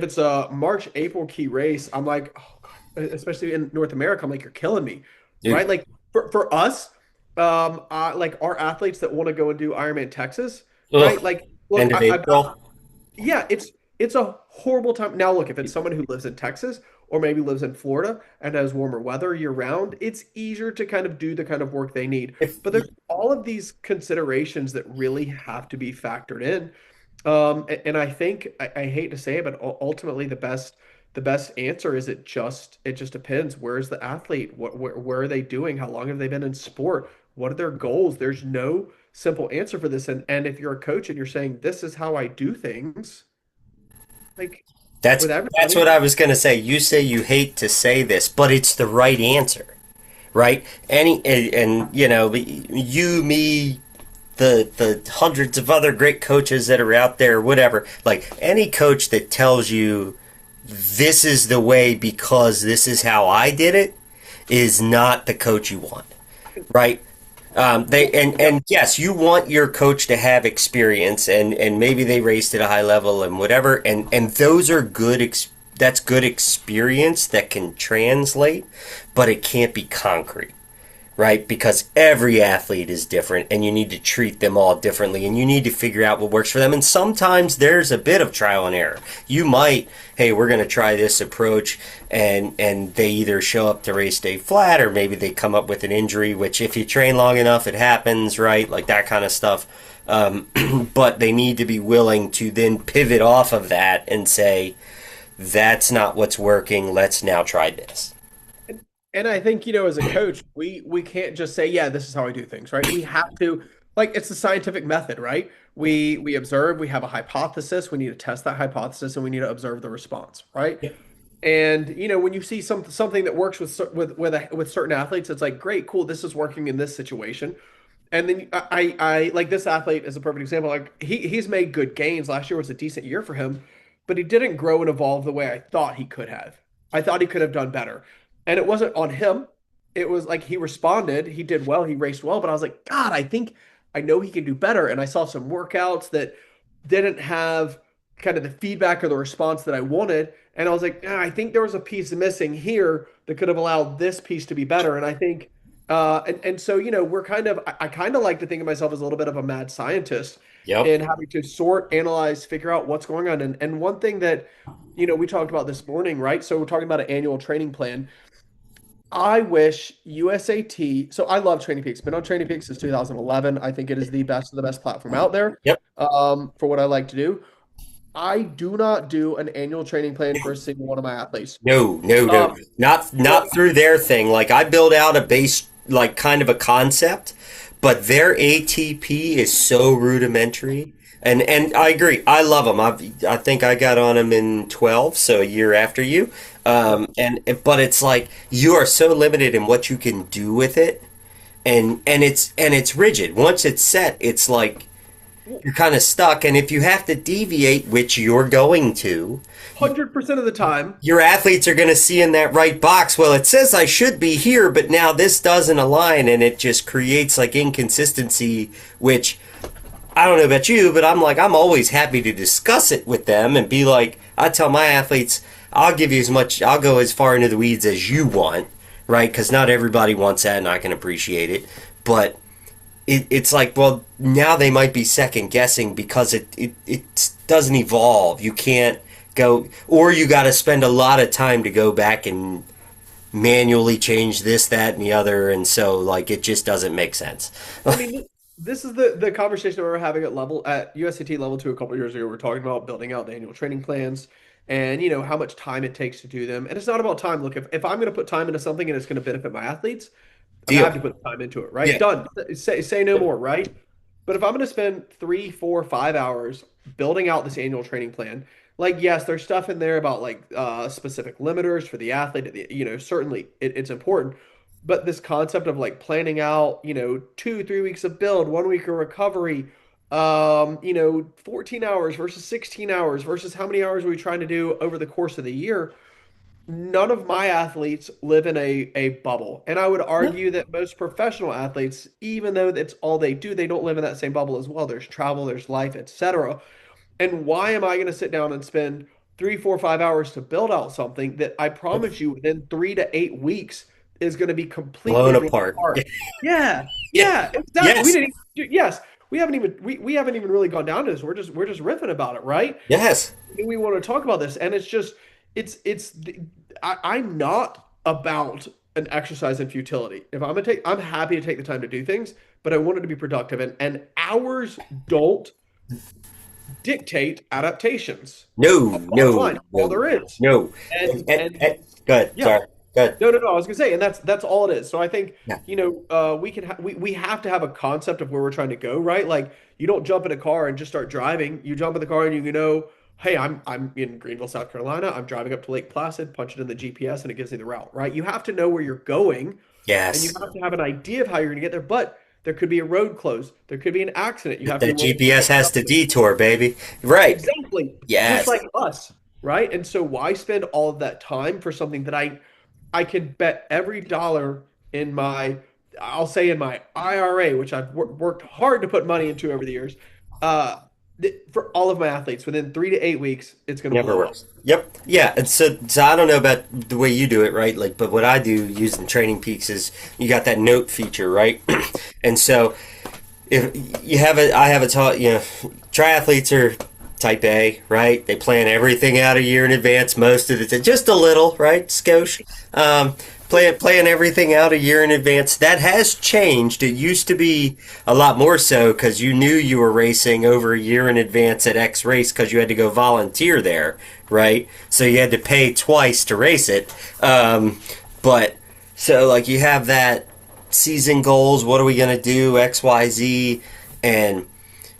it's a March, April key race, I'm like, oh God, especially in North America, I'm like, you're killing me, Dude. right? Like for us, like our athletes that want to go and do Ironman Texas, right? Ugh. Like, look, End of I've got, April. yeah, it's a horrible time. Now, look, if it's someone who lives in Texas or maybe lives in Florida and has warmer weather year round, it's easier to kind of do the kind of work they need. If But there's all of these considerations that really have to be factored in. And I think I hate to say it, but ultimately the best answer is it just depends. Where's the athlete? Where are they doing? How long have they been in sport? What are their goals? There's no simple answer for this. And if you're a coach and you're saying this is how I do things, like that's with that's everybody, what I was going to say. You say you hate to say this, but it's the right answer, right? And you, me, the hundreds of other great coaches that are out there, whatever. Like any coach that tells you this is the way because this is how I did it is not the coach you want, right? They and yes, you want your coach to have experience and maybe they raced at a high level and whatever, and those are that's good experience that can translate, but it can't be concrete, right? Because every athlete is different and you need to treat them all differently and you need to figure out what works for them. And sometimes there's a bit of trial and error. You might, hey, we're going to try this approach and they either show up to race day flat or maybe they come up with an injury, which if you train long enough, it happens, right? Like that kind of stuff. But they need to be willing to then pivot off of that and say, that's not what's working. Let's now try this. And I think, as a coach, we can't just say, yeah, this is how I do things, right? We have to, like, it's the scientific method, right? We observe, we have a hypothesis, we need to test that hypothesis, and we need to observe the response, right? And when you see something that works with certain athletes, it's like, great, cool, this is working in this situation. And then I like this athlete is a perfect example. Like he's made good gains. Last year was a decent year for him, but he didn't grow and evolve the way I thought he could have. I thought he could have done better. And it wasn't on him. It was like he responded, he did well, he raced well, but I was like, God, I think I know he can do better. And I saw some workouts that didn't have kind of the feedback or the response that I wanted. And I was like, I think there was a piece missing here that could have allowed this piece to be better. And I think and so, we're I kind of like to think of myself as a little bit of a mad scientist Yep. in having to sort, analyze, figure out what's going on. And one thing that, we talked about this morning, right? So we're talking about an annual training plan. I wish USAT, so I love Training Peaks. Been on Training Peaks since 2011. I think it is the best of the best platform out there Yep. for what I like to do. I do not do an annual training plan for a single one of my athletes. No, no, no, Um, not through their thing. Like I build out a base, like kind of a concept, but their ATP is so rudimentary. And I agree. I love them. I think I got on them in 12, so a year after you. But it's like you are so limited in what you can do with it, and it's rigid. Once it's set, it's like you're kind of stuck. And if you have to deviate, which you're going to, 100% of the time. your athletes are going to see in that right box, well, it says I should be here, but now this doesn't align, and it just creates like inconsistency, which I don't know about you, but I'm always happy to discuss it with them and be like, I tell my athletes, I'll go as far into the weeds as you want, right? Because not everybody wants that, and I can appreciate it. But it's like, well, now they might be second guessing because it doesn't evolve. You can't go, or you got to spend a lot of time to go back and manually change this, that, and the other, and so like it just doesn't make sense. I mean, this is the conversation we were having at USCT level 2 a couple of years ago. We're talking about building out the annual training plans and how much time it takes to do them. And it's not about time. Look, if I'm going to put time into something and it's going to benefit my athletes, I'm gonna Deal. have to put the time into it, right? Yeah. Done. Say no more, right? But if I'm going to spend 3, 4, 5 hours building out this annual training plan, like yes, there's stuff in there about like specific limiters for the athlete. Certainly it's important. But this concept of like planning out, 2, 3 weeks of build, 1 week of recovery, 14 hours versus 16 hours versus how many hours are we trying to do over the course of the year? None of my athletes live in a bubble. And I would argue that most professional athletes, even though that's all they do, they don't live in that same bubble as well. There's travel, there's life, etc. And why am I going to sit down and spend 3, 4, 5 hours to build out something that I promise you within 3 to 8 weeks is going to be completely Blown blown apart. apart? Yeah, Yeah. yeah, exactly. We Yes. didn't even, yes, we haven't even really gone down to this. We're just riffing about it, right? Yes. We want to talk about this, and it's just I'm not about an exercise in futility. If I'm gonna take, I'm happy to take the time to do things, but I want it to be productive, and hours don't dictate adaptations. No, Bottom no, line, all no, there is. no. And Good. yeah, Sorry. Good. no. I was gonna say, and that's all it is. So I think Yeah. we have to have a concept of where we're trying to go, right? Like you don't jump in a car and just start driving. You jump in the car and hey, I'm in Greenville, South Carolina. I'm driving up to Lake Placid, punch it in the GPS, and it gives me the route, right? You have to know where you're going, and you Yes. have to have an idea of how you're gonna get there. But there could be a road closed. There could be an accident. You have to The be willing to GPS take has stuff. to detour, baby. Right. Exactly. Just Yes. like us, right? And so why spend all of that time for something that I can bet every dollar in my I'll say in my IRA, which I've worked hard to put money into over the years. For all of my athletes, within 3 to 8 weeks, it's going to Never blow up. works. Yep. Yeah. And so I don't know about the way you do it, right? Like, but what I do using Training Peaks is you got that note feature, right? And so if you have it, I have it taught, triathletes are type A, right? They plan everything out a year in advance, most of the time, just a little, right? Skosh. Plan everything out a year in advance. That has changed. It used to be a lot more so because you knew you were racing over a year in advance at X race because you had to go volunteer there, right? So you had to pay twice to race it. But so like you have that season goals. What are we gonna do? X, Y, Z, and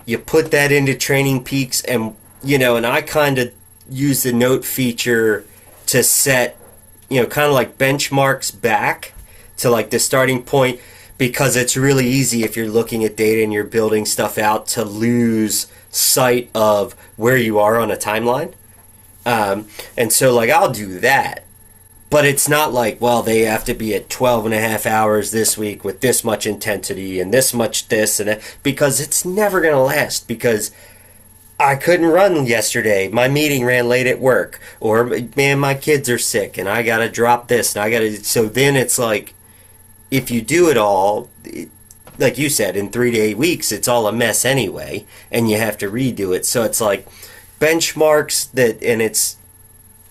you put that into Training Peaks, and I kind of use the note feature to set kind of like benchmarks back to like the starting point, because it's really easy if you're looking at data and you're building stuff out to lose sight of where you are on a timeline. And so like I'll do that, but it's not like, well, they have to be at 12 and a half hours this week with this much intensity and this much this and that, because it's never going to last, because I couldn't run yesterday. My meeting ran late at work, or man, my kids are sick and I got to drop this and I got to. So then it's like, if you do it all, like you said, in 3 to 8 weeks, it's all a mess anyway, and you have to redo it. So it's like benchmarks that, and it's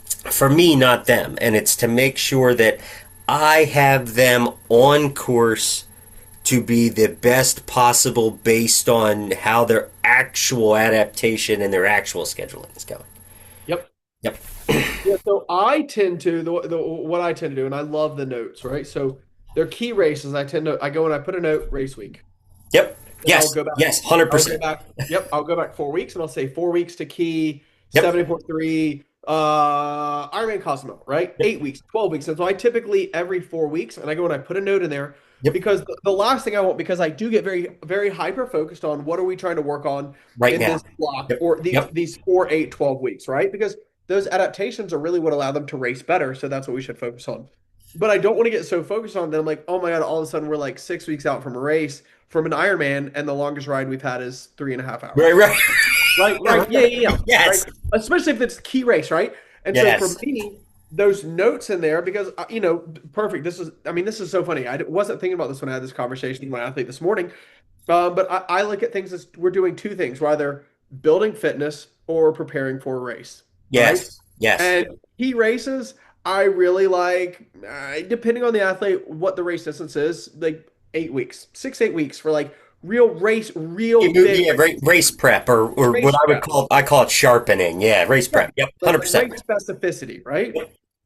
for me, not them. And it's to make sure that I have them on course to be the best possible based on how their actual adaptation and their actual scheduling is going. Yep. Yep. Yeah, so I tend to the what I tend to do, and I love the notes, right? So they're key races. I go and I put a note race week. Yep. And I'll Yes. go back. Yes. I'll go 100%. back. Yep, I'll go back 4 weeks, and I'll say 4 weeks to key Yep. 70.3 Ironman Cosmo, right? Yep. 8 weeks, 12 weeks. And so I typically every 4 weeks, and I go and I put a note in there Yep. because the last thing I want, because I do get very, very hyper focused on what are we trying to work on Right in now. this block Yep. or these Yep. these 4, 8, 12 weeks, right? Because those adaptations are really what allow them to race better. So that's what we should focus on. But I don't want to get so focused on that I'm like, oh my God, all of a sudden we're like 6 weeks out from a race, from an Ironman, and the longest ride we've had is 3.5 hours. Right. Right. Right, right. Yeah, yeah, yeah. Right. Yes. Especially if it's key race, right? And so for Yes. me, those notes in there, because perfect. This is so funny. I wasn't thinking about this when I had this conversation with my athlete this morning. But I look at things as we're doing two things, we're either building fitness or preparing for a race, right? Yes. Yes. And key races, I really like, depending on the athlete, what the race distance is, like 8 weeks, 6, 8 weeks for like real race, real big Yeah, race prep, or what race prep. I call it sharpening. Yeah, race Yeah, prep. Yep, like 100%. race specificity, right?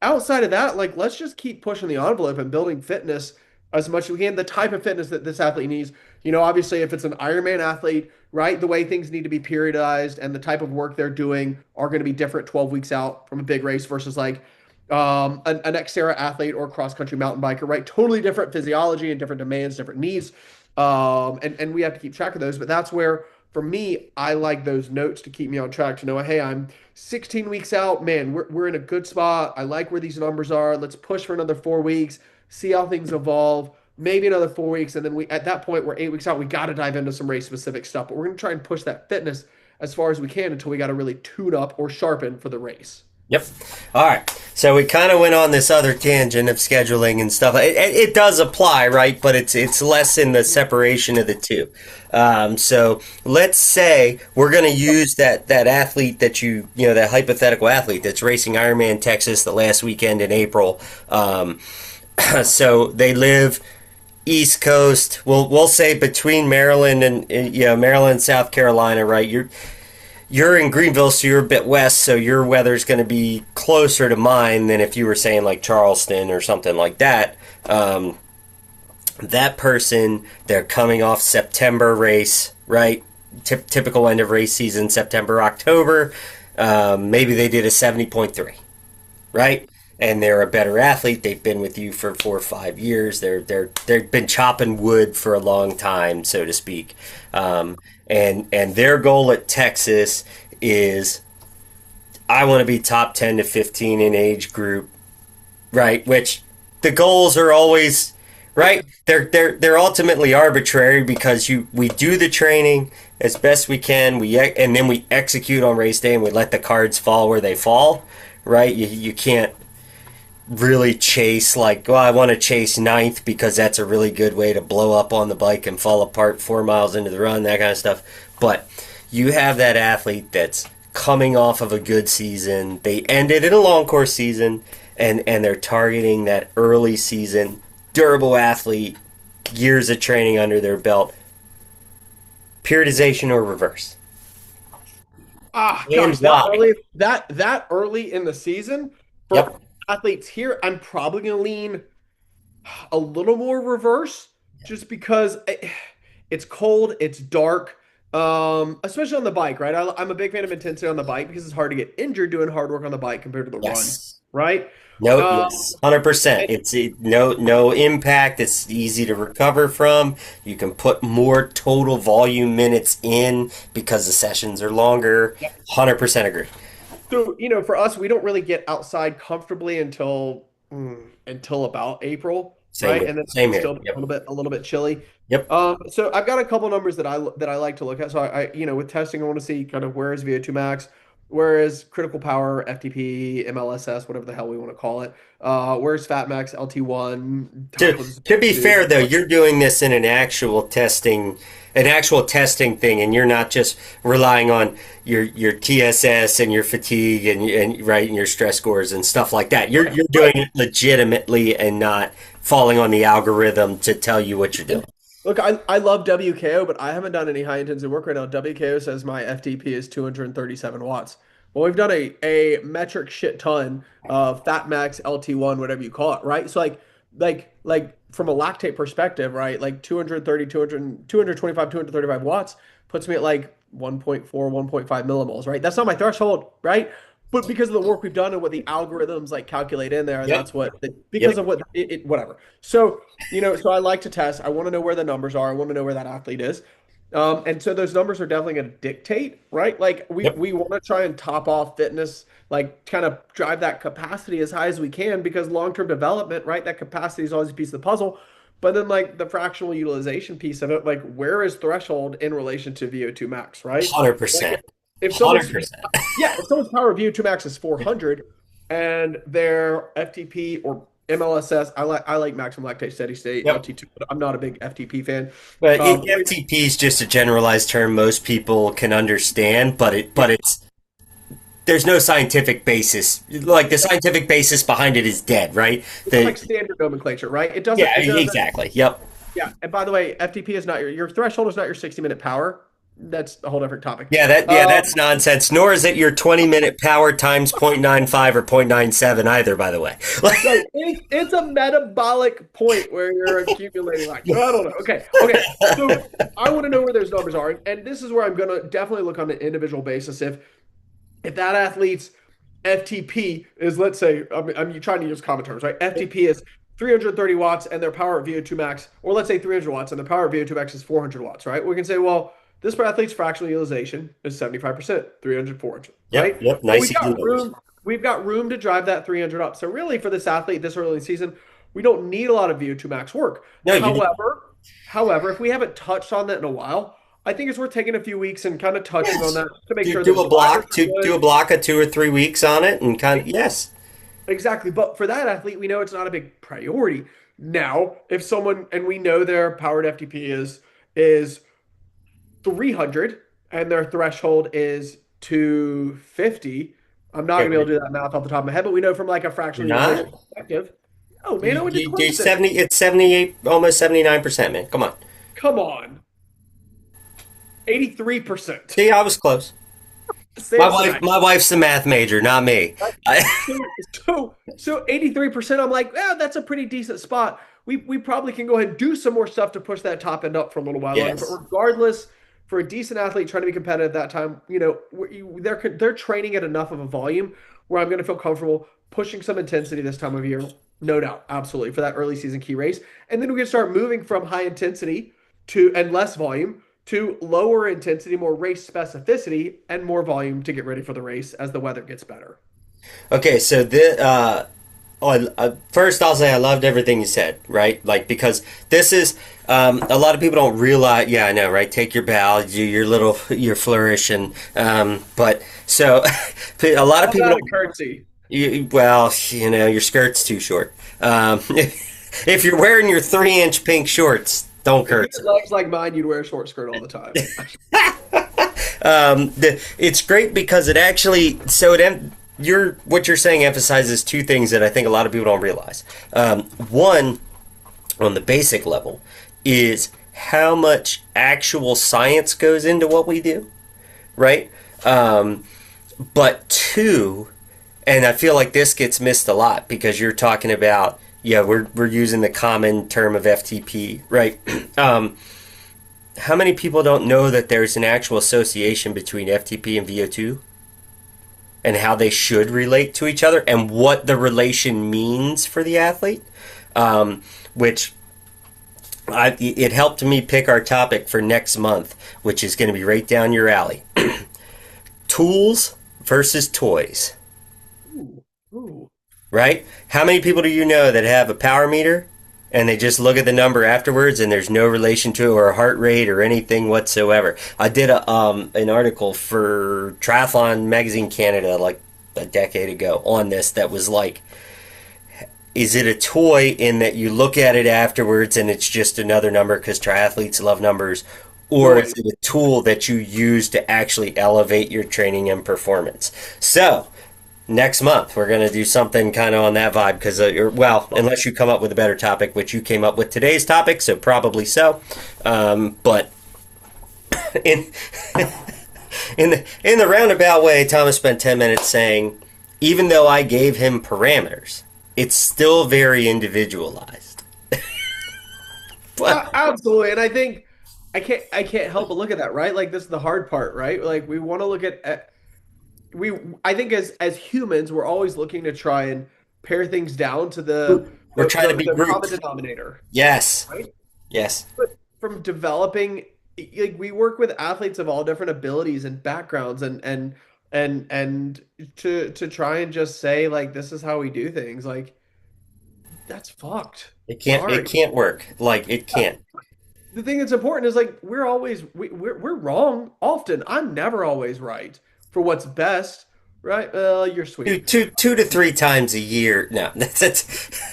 Outside of that, like let's just keep pushing the envelope and building fitness as much as we can. The type of fitness that this athlete needs, obviously, if it's an Ironman athlete, right, the way things need to be periodized and the type of work they're doing are going to be different 12 weeks out from a big race versus like an Xterra athlete or cross country mountain biker, right? Totally different physiology and different demands, different needs. And we have to keep track of those. But that's where, for me, I like those notes to keep me on track to know, hey, I'm 16 weeks out. Man, we're in a good spot. I like where these numbers are. Let's push for another 4 weeks, see how things evolve. Maybe another 4 weeks. And then at that point, we're 8 weeks out. We got to dive into some race specific stuff. But we're going to try and push that fitness as far as we can until we got to really tune up or sharpen for the race. Yep. All right. So we kind of went on this other tangent of scheduling and stuff. It does apply, right? But it's less in the separation of the two. So let's say we're going to use that athlete that that hypothetical athlete that's racing Ironman Texas the last weekend in April. So they live East Coast. We'll say between Maryland and Maryland, South Carolina, right? You're in Greenville, so you're a bit west, so your weather's going to be closer to mine than if you were saying like Charleston or something like that. That person, they're coming off September race, right? Typical end of race season, September, October. Maybe they did a 70.3, right? And they're a better athlete. They've been with you for 4 or 5 years. They've been chopping wood for a long time, so to speak. And their goal at Texas is, I want to be top 10 to 15 in age group, right? Which the goals are always right? They're ultimately arbitrary because we do the training as best we can. And then we execute on race day and we let the cards fall where they fall, right? You can't really chase like, well, I want to chase ninth because that's a really good way to blow up on the bike and fall apart 4 miles into the run, that kind of stuff. But you have that athlete that's coming off of a good season. They ended in a long course season, and they're targeting that early season durable athlete, years of training under their belt. Periodization or reverse? Ah, And gosh, why? that early in the season for Yep. athletes here, I'm probably gonna lean a little more reverse, just because it's cold, it's dark, especially on the bike, right? I'm a big fan of intensity on the bike because it's hard to get injured doing hard work on the bike compared to the run, Yes. right? No, Um, yes, 100%. and No impact. It's easy to recover from. You can put more total volume minutes in because the sessions are longer. 100% agree. so, for us, we don't really get outside comfortably until about April, Same right? here. And then Same it's here. still Yep. a little bit chilly. Yep. So I've got a couple numbers that I like to look at. So with testing, I want to see kind of where is VO2 max, where is critical power, FTP, MLSS, whatever the hell we want to call it. Where's fat max, LT1, time To closest to be to. fair though, you're doing this in an actual testing thing, and you're not just relying on your TSS and your fatigue and right and your stress scores and stuff like that. You're Right. doing it legitimately and not falling on the algorithm to tell you what you're doing. Look, I love WKO, but I haven't done any high intensity work right now. WKO says my FTP is 237 watts. Well, we've done a metric shit ton of fat max, LT1, whatever you call it, right? So like from a lactate perspective, right? Like 230, 225, 235 watts puts me at like 1.4, 1.5 millimoles, right? That's not my threshold, right? But because of the work we've done and what the algorithms like calculate in there, Yep. that's what Yep. because of what whatever. So I like to test. I want to know where the numbers are. I want to know where that athlete is. And so those numbers are definitely going to dictate, right? Like we Yep. we want to try and top off fitness, like kind of drive that capacity as high as we can because long-term development, right? That capacity is always a piece of the puzzle. But then like the fractional utilization piece of it, like where is threshold in relation to VO2 max, right? Like 100%. if someone's 100%. yeah, if someone's power VO2 max is 400 and their FTP or MLSS, I like maximum lactate steady state Yep. LT2, but I'm not a big FTP fan. But Um, FTP is just a generalized term most people can understand, yeah, it's there's no scientific basis. Like the scientific basis behind it is dead, right? it's The like standard nomenclature, right? Yeah, It doesn't, exactly. Yep. yeah. And by the way, FTP is not your threshold is not your 60-minute power. That's a whole different topic. Yeah, that's nonsense. Nor is it your 20-minute power times 0.95 or 0.97 either, by the way. Right. It's a metabolic point where you're accumulating like I don't know. Okay. So I want to know where those numbers are, and this is where I'm gonna definitely look on an individual basis. If that athlete's FTP is, let's say, I'm trying to use common terms, right? FTP is 330 watts and their power at VO2 max, or let's say 300 watts and their power at VO2 max is 400 watts, right? We can say, well, this athlete's fractional utilization is 75%, 300, 400, Yep, right? yep. Well, Nice easy numbers. we've got room to drive that 300 up. So really for this athlete this early in the season, we don't need a lot of VO2 max work. No, you do. However, if we haven't touched on that in a while, I think it's worth taking a few weeks and kind of touching on Yes. that to make Do, sure do those a drivers block are do a good. block of 2 or 3 weeks on it and kind of yes. Exactly. But for that athlete, we know it's not a big priority. Now, if someone and we know their powered FTP is 300 and their threshold is 250, I'm not Okay, gonna be able to do that math off the top of my head, but we know from like a you're fractional utilization not. perspective. Oh man, I went to You do Clemson. 70. It's 78, almost 79%, man. Come on. Come on. 83%. See, I was close. Samsonite. My wife's the math major, not me. Right? I, So 83%, I'm like, yeah, that's a pretty decent spot. We probably can go ahead and do some more stuff to push that top end up for a little while longer. But yes. regardless, for a decent athlete trying to be competitive at that time, they're training at enough of a volume where I'm going to feel comfortable pushing some intensity this time of year. No doubt, absolutely, for that early season key race. And then we can start moving from high intensity to and less volume to lower intensity, more race specificity, and more volume to get ready for the race as the weather gets better. Okay, so First, I'll say I loved everything you said, right? Like, because this is, a lot of people don't realize, yeah, I know, right? Take your bow, do your flourish, and, but, so, a lot of All people that a don't, curtsy. well, your skirt's too short. If you're wearing your 3-inch pink shorts, don't If you curtsy. had legs like mine, you'd wear a short skirt all the time. It's great because it actually, what you're saying emphasizes two things that I think a lot of people don't realize. One, on the basic level, is how much actual science goes into what we do, right? But two, and I feel like this gets missed a lot because you're talking about, yeah, we're using the common term of FTP, right? How many people don't know that there's an actual association between FTP and VO2 and how they should relate to each other and what the relation means for the athlete? Which it helped me pick our topic for next month, which is going to be right down your alley. Tools versus toys, Ooh, ooh. right? How many people do you know that have a power meter and they just look at the number afterwards and there's no relation to it or a heart rate or anything whatsoever? I did an article for Triathlon Magazine Canada like a decade ago on this that was like, is it a toy in that you look at it afterwards and it's just another number because triathletes love numbers, or is it a tool that you use to actually elevate your training and performance? So next month we're going to do something kind of on that vibe because well, unless you come up with a better topic, which you came up with today's topic, so probably so. But in in the roundabout way, Thomas spent 10 minutes saying, even though I gave him parameters, it's still very individualized. But Absolutely, and I think I can't help but look at that, right? Like this is the hard part, right? Like we want to look at we I think as humans, we're always looking to try and pare things down to we're trying to be the group. common denominator, Yes, right? yes. But from developing, like we work with athletes of all different abilities and backgrounds, and to try and just say like this is how we do things, like that's fucked. It can't. It Sorry. can't work. Like it can't. The thing that's important is like we're always we're wrong often. I'm never always right for what's best, right? Well, you're Two, sweet. two, 2 to 3 times a year. No, that's it.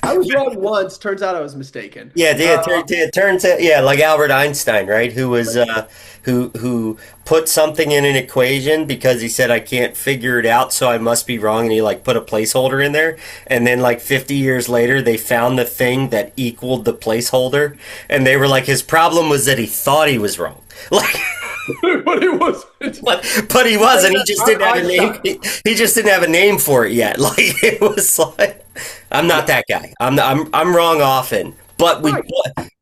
I was wrong once. Turns out I was mistaken. Yeah, it turns out, yeah, like Albert Einstein, right? Who put something in an equation because he said I can't figure it out, so I must be wrong, and he like put a placeholder in there, and then like 50 years later, they found the thing that equaled the placeholder, and they were like, his problem was that he thought he was wrong, like. But it was. But he wasn't. He just didn't have a name. Einstein. He just didn't have a name for it yet. Like it was like, I'm not that guy. I'm wrong often. But Right.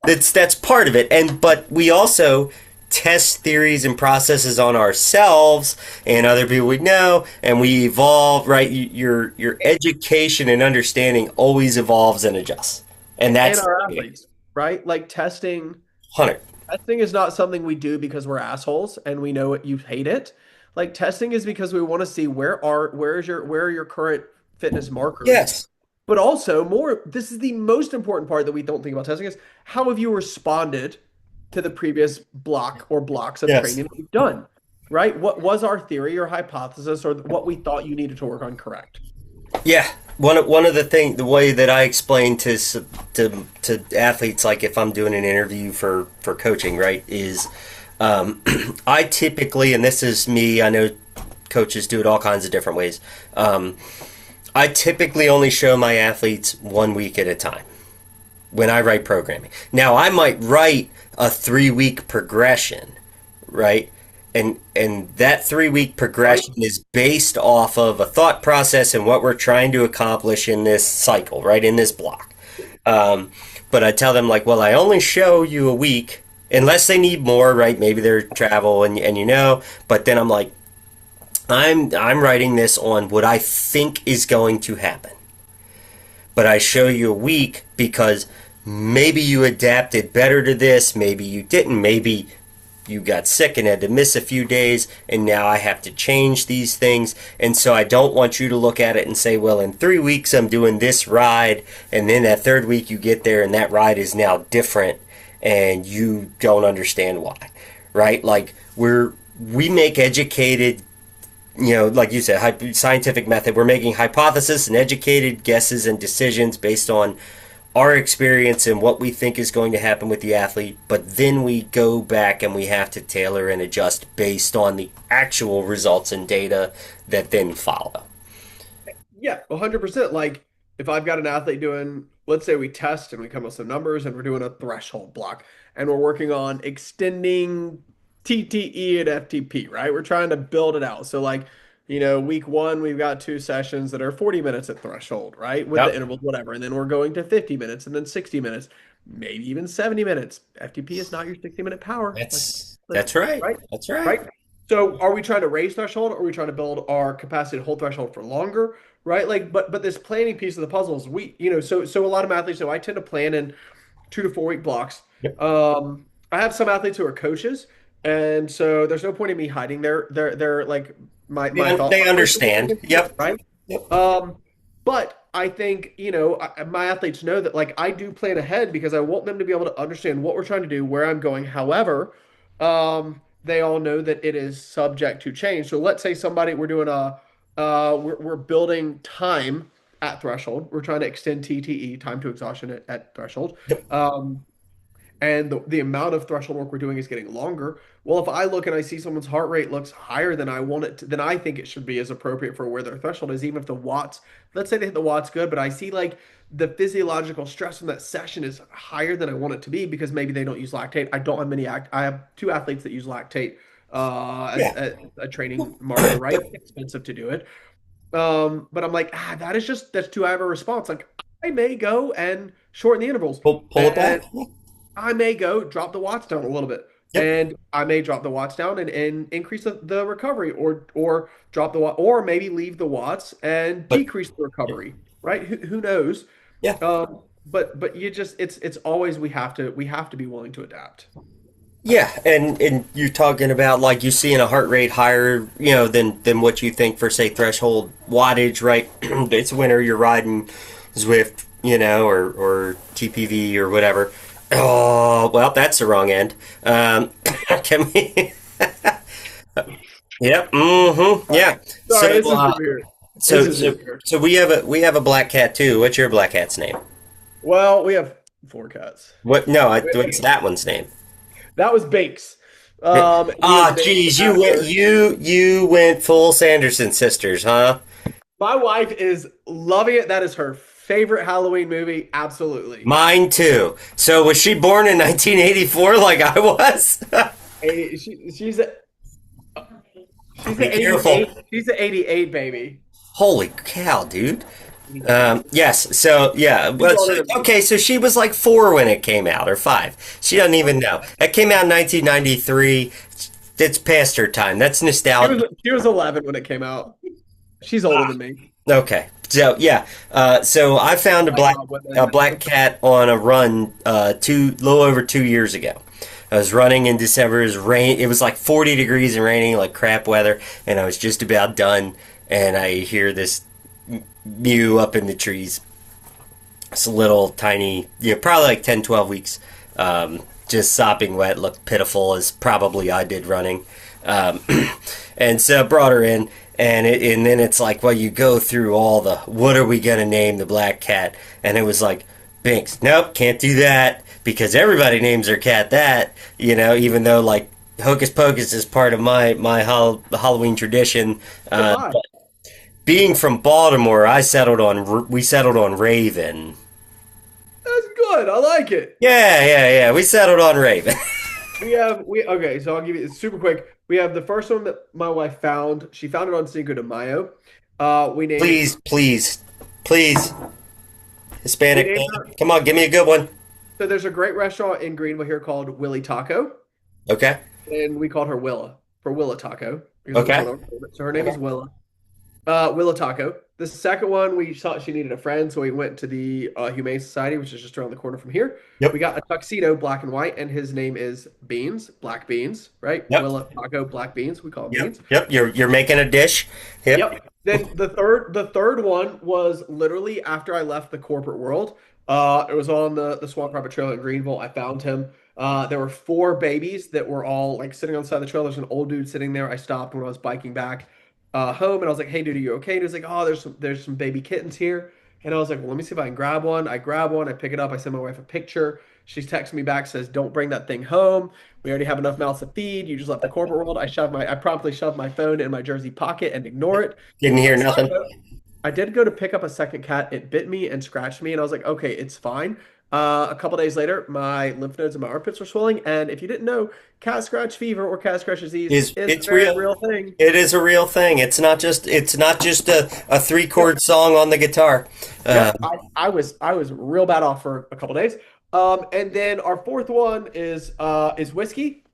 that's part of it. But we also test theories and processes on ourselves and other people we know, and we evolve. Right, your education and understanding always evolves and adjusts, and And that's our athletes, right? Like testing. 100. Testing is not something we do because we're assholes and we know it, you hate it. Like testing is because we want to see where are your current fitness markers. Yes. But also more, this is the most important part that we don't think about testing is how have you responded to the previous block or blocks of Yes. training that you've done, right? What was our theory or hypothesis or what we thought you needed to work on correct? Yeah, one of the way that I explain to athletes, like if I'm doing an interview for coaching, right, is I typically, and this is me, I know coaches do it all kinds of different ways. I typically only show my athletes 1 week at a time when I write programming. Now I might write a 3 week progression, right? And that 3 week progression is based off of a thought process and what we're trying to accomplish in this cycle, right? In this block. But I tell them like, well, I only show you a week unless they need more, right? Maybe they're travel and you know, but then I'm like, I'm writing this on what I think is going to happen. But I show you a week because maybe you adapted better to this, maybe you didn't, maybe you got sick and had to miss a few days, and now I have to change these things. And so I don't want you to look at it and say, well, in 3 weeks I'm doing this ride, and then that third week you get there and that ride is now different, and you don't understand why, right? Like we make educated, like you said, scientific method. We're making hypotheses and educated guesses and decisions based on our experience and what we think is going to happen with the athlete, but then we go back and we have to tailor and adjust based on the actual results and data that then follow. Yeah, 100%. Like if I've got an athlete doing, let's say we test and we come up with some numbers and we're doing a threshold block and we're working on extending TTE and FTP, right? We're trying to build it out. So like, week one, we've got two sessions that are 40 minutes at threshold, right? With the Yep, intervals, whatever. And then we're going to 50 minutes and then 60 minutes, maybe even 70 minutes. FTP is not your 60-minute power. that's right. Right? That's right. Right? So are we trying to raise threshold or are we trying to build our capacity to hold threshold for longer? Right? Like, but this planning piece of the puzzle is so a lot of athletes, I tend to plan in 2 to 4 week blocks. Yep. I have some athletes who are coaches, and so there's no point in me hiding their like my thought They process, understand. Yep. right? Yep. But I think, my athletes know that like I do plan ahead because I want them to be able to understand what we're trying to do, where I'm going. However, they all know that it is subject to change. So let's say somebody we're doing we're building time at threshold. We're trying to extend TTE, time to exhaustion at threshold. Yep. And the amount of threshold work we're doing is getting longer. Well, if I look and I see someone's heart rate looks higher than I want it to, then I think it should be as appropriate for where their threshold is, even if the watts, let's say they hit the watts good, but I see like the physiological stress from that session is higher than I want it to be because maybe they don't use lactate. I don't have I have two athletes that use lactate Yeah. as a training marker, right? It's expensive to do it. But I'm like, that's too high of a response. Like I may go and shorten the intervals. Pull it And back. I may go drop the watts down a little bit. Yep. And I may drop the watts down and increase the recovery or drop the watt or maybe leave the watts and But decrease the recovery, right? Who knows? yeah. But you just it's always we have to be willing to adapt. Yeah, and you're talking about like you seeing a heart rate higher, than what you think for say threshold wattage, right? It's winter, you're riding Zwift, or TPV or whatever. Oh, well, that's the wrong end. Can we? Yep. Mm-hmm. Yeah. Sorry, So, this is weird. This so, is so, weird. so we have a black cat too. What's your black cat's name? Well, we have four cats. What? No, what's that one's name? That was Banks. He was Ah, named geez, after you went full Sanderson sisters, huh? my wife is loving it. That is her favorite Halloween movie. Absolutely. Mine too. So was she born in 1984 like I was? She's a she's Be an careful. 88. She's an 88 baby. Holy cow, dude. Yes. So yeah. She's But older than me. okay. So she was like 4 when it came out, or 5. She doesn't even know. It came out in 1993. It's past her time. That's She nostalgia. was she was 11 when it came out. She's older than me. Okay. So yeah. So I found a My black God, what a the black cat on a run little over 2 years ago. I was running in December. It was rain. It was like 40 degrees and raining like crap weather, and I was just about done. And I hear this mew up in the trees. It's a little tiny, probably like 10, 12 weeks. Just sopping wet, looked pitiful as probably I did running. Um, and so I brought her in, and then it's like, well, you go through all the, what are we going to name the black cat? And it was like, Binks, nope, can't do that because everybody names their cat that, even though like Hocus Pocus is part of my Halloween tradition. so high. Being from Baltimore, we settled on Raven. That's good. I like it. Yeah. We settled on Raven. We okay, so I'll give you it's super quick. We have the first one that my wife found. She found it on Cinco de Mayo. We named Please, we Hispanic named name. her. Come on, give me a good one. So there's a great restaurant in Greenville here called Willie Taco, Okay. and we called her Willa for Willa Taco because it was Okay. one of her favorites. So her name is Okay. Willa. Willow Taco. The second one, we thought she needed a friend, so we went to the Humane Society, which is just around the corner from here. We Yep. got a tuxedo, black and white, and his name is Beans, Black Beans, right? Yep. Willow Taco, Black Beans. We call him Yep. Beans. Yep. You're making a dish. Yep. Yep. Then the third one was literally after I left the corporate world. It was on the Swamp Rabbit Trail in Greenville. I found him. There were four babies that were all like sitting on the side of the trail. There's an old dude sitting there. I stopped when I was biking back home, and I was like, "Hey, dude, are you okay?" And he was like, "Oh, there's some baby kittens here." And I was like, "Well, let me see if I can grab one." I grab one. I pick it up. I send my wife a picture. She texts me back, says, "Don't bring that thing home. We already have enough mouths to feed. You just left the corporate world." I promptly shoved my phone in my jersey pocket and ignore it. Didn't hear Side nothing. note, I did go to pick up a second cat. It bit me and scratched me, and I was like, okay, it's fine. A couple days later, my lymph nodes and my armpits were swelling. And if you didn't know, cat scratch fever or cat scratch disease Is is a it's very real? real thing. It is a real thing. It's not just a three Yep, chord song on the guitar. Uh, yep. I was real bad off for a couple days. And then our fourth one is whiskey.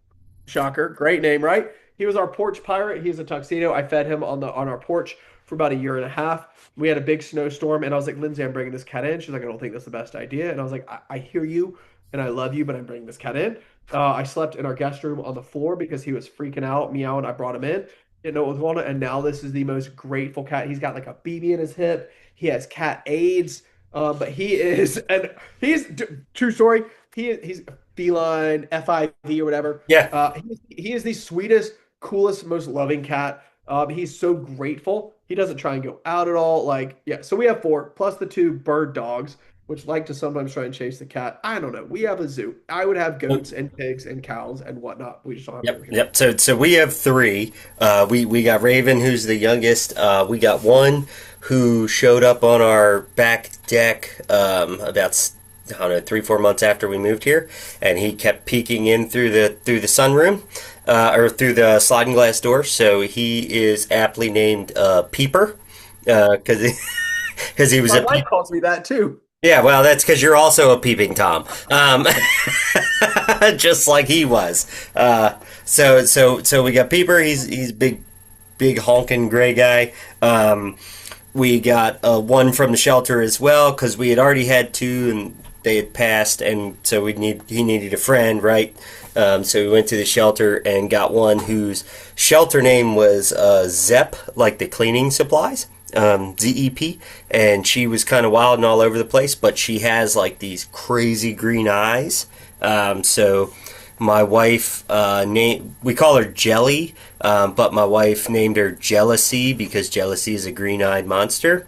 Shocker. Great name, right? He was our porch pirate. He's a tuxedo. I fed him on our porch for about a year and a half. We had a big snowstorm, and I was like, Lindsay, I'm bringing this cat in. She's like, I don't think that's the best idea. And I was like, I hear you, and I love you, but I'm bringing this cat in. I slept in our guest room on the floor because he was freaking out, meowing. I brought him in, didn't know what was going on, and now this is the most grateful cat. He's got like a BB in his hip. He has cat AIDS, but he is, and true story. He's feline, FIV or whatever. yeah. He is the sweetest, coolest, most loving cat. He's so grateful. He doesn't try and go out at all. Like, yeah. So we have four plus the two bird dogs, which like to sometimes try and chase the cat. I don't know. We have a zoo. I would have goats and pigs and cows and whatnot. We just don't have it over Yep, here. yep. So we have three. We got Raven, who's the youngest. We got one who showed up on our back deck about I don't know 3 4 months after we moved here, and he kept peeking in through the sunroom or through the sliding glass door. So he is aptly named Peeper because because he was My a wife calls me that too. yeah, well, that's because you're also a peeping Tom, just like he was. So we got Peeper. He's big honking gray guy. We got one from the shelter as well because we had already had two and they had passed, and so he needed a friend, right? So we went to the shelter and got one whose shelter name was Zep, like the cleaning supplies, ZEP, and she was kind of wild and all over the place, but she has like these crazy green eyes. So my wife we call her Jelly, but my wife named her Jealousy because Jealousy is a green-eyed monster.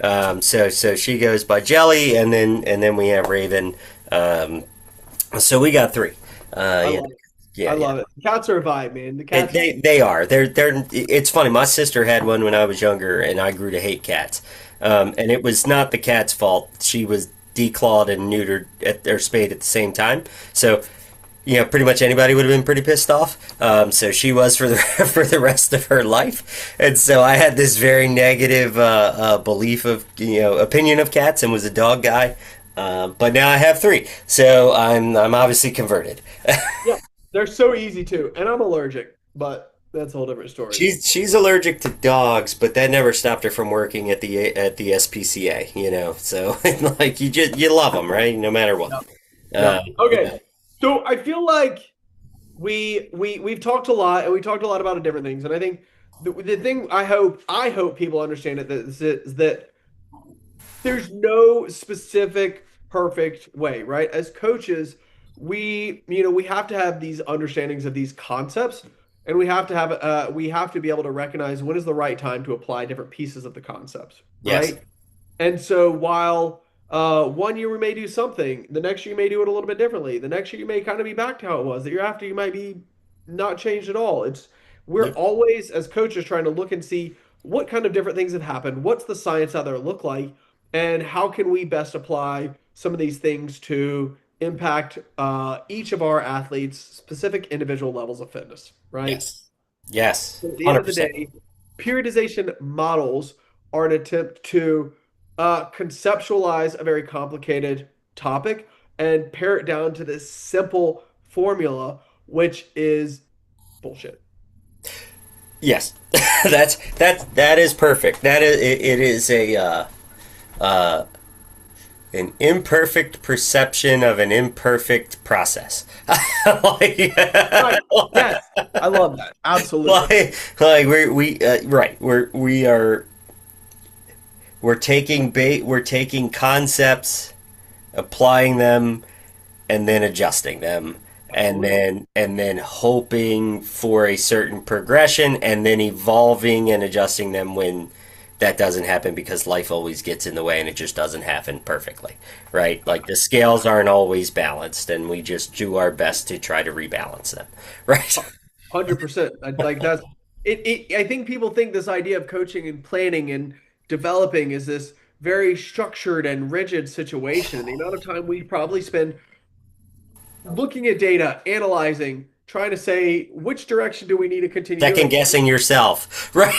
So she goes by Jelly, and then we have Raven. So we got three. I Yeah, love it. I yeah, yeah. love it. The cats are a vibe, man. The And cats. they are. They're. It's funny. My sister had one when I was younger, and I grew to hate cats. And it was not the cat's fault. She was declawed and neutered or spayed at the same time. So pretty much anybody would have been pretty pissed off. So she was for the for the rest of her life, and so I had this very negative belief of opinion of cats and was a dog guy. But now I have three, so I'm obviously converted. Yeah, they're so easy too, and I'm allergic, but that's a whole different story. She's allergic to dogs, but that never stopped her from working at the SPCA. So like you love them, right? No matter what. Yeah. Yeah. Yeah. Okay. So I feel like we've talked a lot, and we talked a lot about different things, and I think the thing I hope people understand it that is that there's no specific perfect way, right? As coaches, we have to have these understandings of these concepts, and we have to be able to recognize when is the right time to apply different pieces of the concepts, Yes. right? And so while one year we may do something, the next year you may do it a little bit differently. The next year you may kind of be back to how it was. The year after you might be not changed at all. We're Yep. always as coaches trying to look and see what kind of different things have happened, what's the science out there look like, and how can we best apply some of these things to impact each of our athletes' specific individual levels of fitness, right? Yes. Yes. At the end of the 100%. day, periodization models are an attempt to conceptualize a very complicated topic and pare it down to this simple formula, which is bullshit. Yes, that is perfect. That is it is a an imperfect perception of an imperfect process. like, Right. Yes. I love that. Absolutely. like right we're taking concepts, applying them, and then adjusting them, Absolutely. and then hoping for a certain progression, and then evolving and adjusting them when that doesn't happen because life always gets in the way and it just doesn't happen perfectly, right? Like the scales aren't always balanced, and we just do our best to try to rebalance them, right? 100%. Like that's I think people think this idea of coaching and planning and developing is this very structured and rigid situation. And the amount of time we probably spend looking at data, analyzing, trying to say which direction do we need to continue Second doing? guessing yourself, right?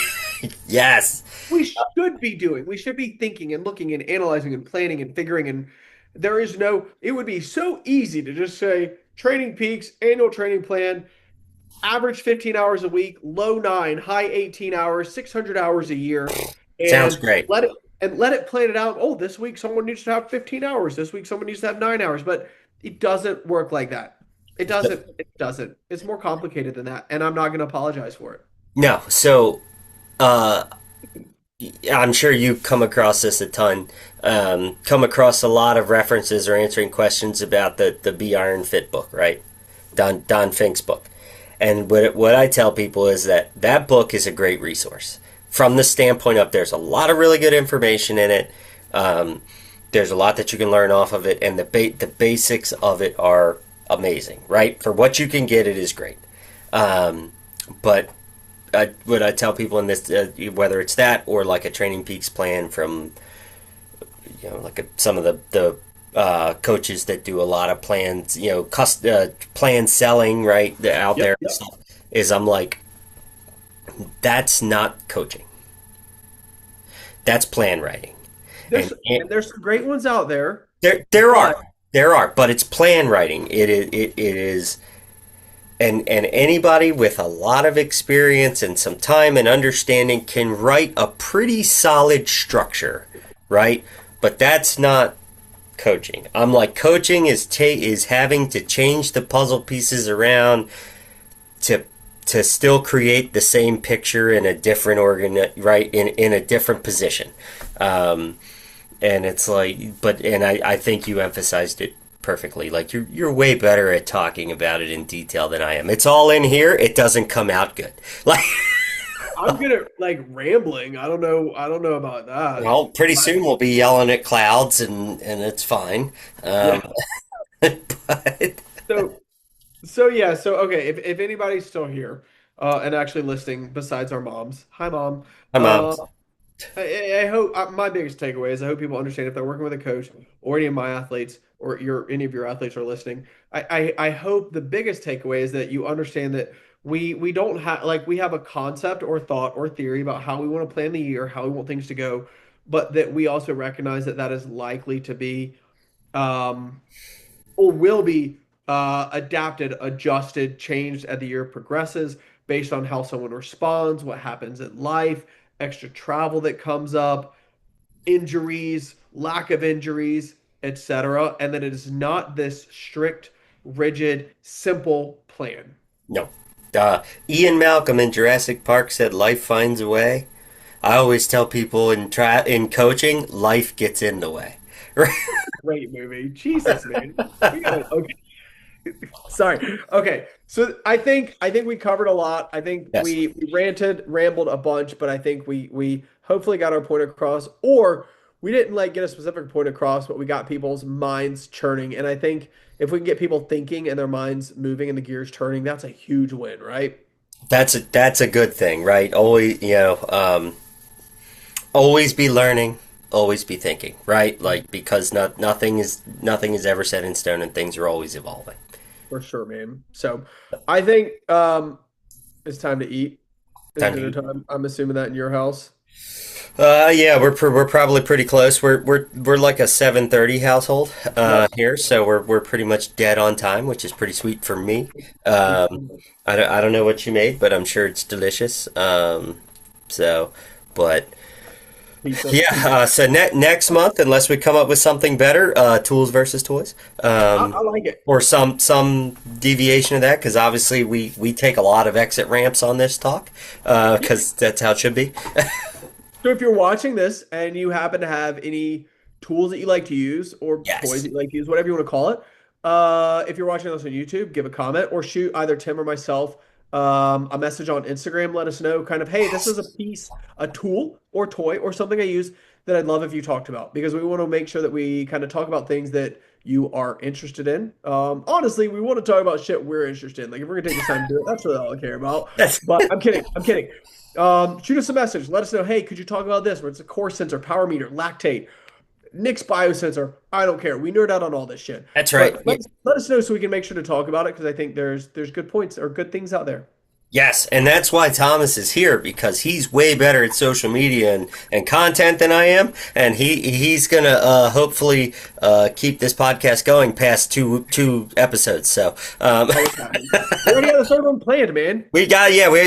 Yes. We should be doing. We should be thinking and looking and analyzing and planning and figuring. And there is no, it would be so easy to just say training peaks, annual training plan, average 15 hours a week, low nine, high 18 hours, 600 hours a year, Sounds and great. let it plan it out. Oh, this week someone needs to have 15 hours. This week someone needs to have 9 hours. But it doesn't work like that. It doesn't. It doesn't. It's more complicated than that. And I'm not going to apologize for it. No, so uh, I'm sure you come across this a ton. Come across a lot of references or answering questions about the Be Iron Fit book, right? Don Fink's book. And what I tell people is that that book is a great resource from the standpoint of there's a lot of really good information in it. There's a lot that you can learn off of it, and the basics of it are amazing, right? For what you can get, it is great. But what I tell people in this, whether it's that or like a Training Peaks plan from, like some of the coaches that do a lot of plans, plan selling, right, out Yep. there and Yep. stuff, is I'm like, that's not coaching. That's plan writing. There's and there's some great ones out there, There but are, but it's plan writing. It is, and anybody with a lot of experience and some time and understanding can write a pretty solid structure, right? But that's not coaching. I'm like, coaching is having to change the puzzle pieces around to still create the same picture in a different right, in a different position. And it's like, and I think you emphasized it perfectly. Like you're way better at talking about it in detail than I am. It's all in here. It doesn't come out good. Like, I'm good at like rambling. I don't know. I don't know about that. well, pretty But soon we'll be yelling at clouds, and it's fine. yeah. But So yeah. So okay. If anybody's still here and actually listening, besides our moms, hi mom. my mom. Uh, I hope my biggest takeaway is I hope people understand if they're working with a coach or any of my athletes or any of your athletes are listening. I hope the biggest takeaway is that you understand that we don't have like we have a concept or thought or theory about how we want to plan the year, how we want things to go, but that we also recognize that that is likely to be um, or will be adapted, adjusted, changed as the year progresses based on how someone responds, what happens in life, extra travel that comes up, injuries, lack of injuries, etc. And that it is not this strict, rigid, simple plan. No. Ian Malcolm in Jurassic Park said, "Life finds a way." I always tell people in coaching, life gets in the way. Right? Great movie. Jesus, man. Okay. Sorry. Okay. So I think we covered a lot. I think Yes. we ranted, rambled a bunch, but I think we hopefully got our point across, or we didn't like get a specific point across, but we got people's minds churning. And I think if we can get people thinking and their minds moving and the gears turning, that's a huge win, right? That's a good thing, right? Always, always be learning, always be thinking, right? Like because nothing is ever set in stone, and things are always evolving. For sure, man. So I think it's time to eat. It's Time to dinner eat. time. I'm assuming that in your house. Yeah, we're probably pretty close. We're like a 7:30 household Nice. here, so we're pretty much dead on time, which is pretty sweet for me. I don't know what you made, but I'm sure it's delicious. So, but Pizza. yeah, so next month, unless we come up with something better, tools versus toys, I like it. or some deviation of that, because obviously we take a lot of exit ramps on this talk, because that's how it should be. So if you're watching this and you happen to have any tools that you like to use or toys Yes. that you like to use, whatever you want to call it, if you're watching this on YouTube, give a comment or shoot either Tim or myself a message on Instagram. Let us know kind of, hey, this is a piece, a tool or toy or something I use that I'd love if you talked about because we want to make sure that we kind of talk about things that you are interested in. Honestly, we want to talk about shit we're interested in. Like if we're gonna take the time to do it, that's really all I care about. That's But I'm kidding. I'm kidding. Shoot us a message. Let us know, hey, could you talk about this? Where it's a core sensor, power meter, lactate, Nick's biosensor. I don't care. We nerd out on all this shit. that's right. But let us know so we can make sure to talk about it because I think there's good points or good things out there. Yes, and that's why Thomas is here because he's way better at social media and content than I am, and he's gonna hopefully keep this podcast going past two episodes. So We already have the third one planned, man.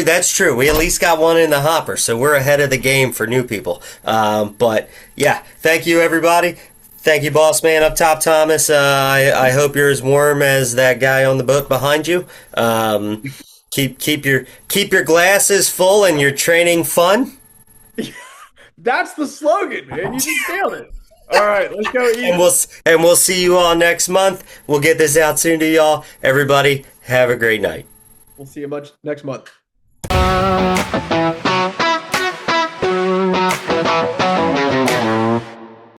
that's true. We at least got one in the hopper, so we're ahead of the game for new people. But yeah, thank you everybody. Thank you, boss man up top, Thomas. I hope you're as warm as that guy on the boat behind you. Keep your glasses full and your training fun. That's the slogan, man. You just nailed it. All right, let's go eat. And we'll see you all next month. We'll get this out soon to y'all. Everybody, have a great night. We'll see you much next month.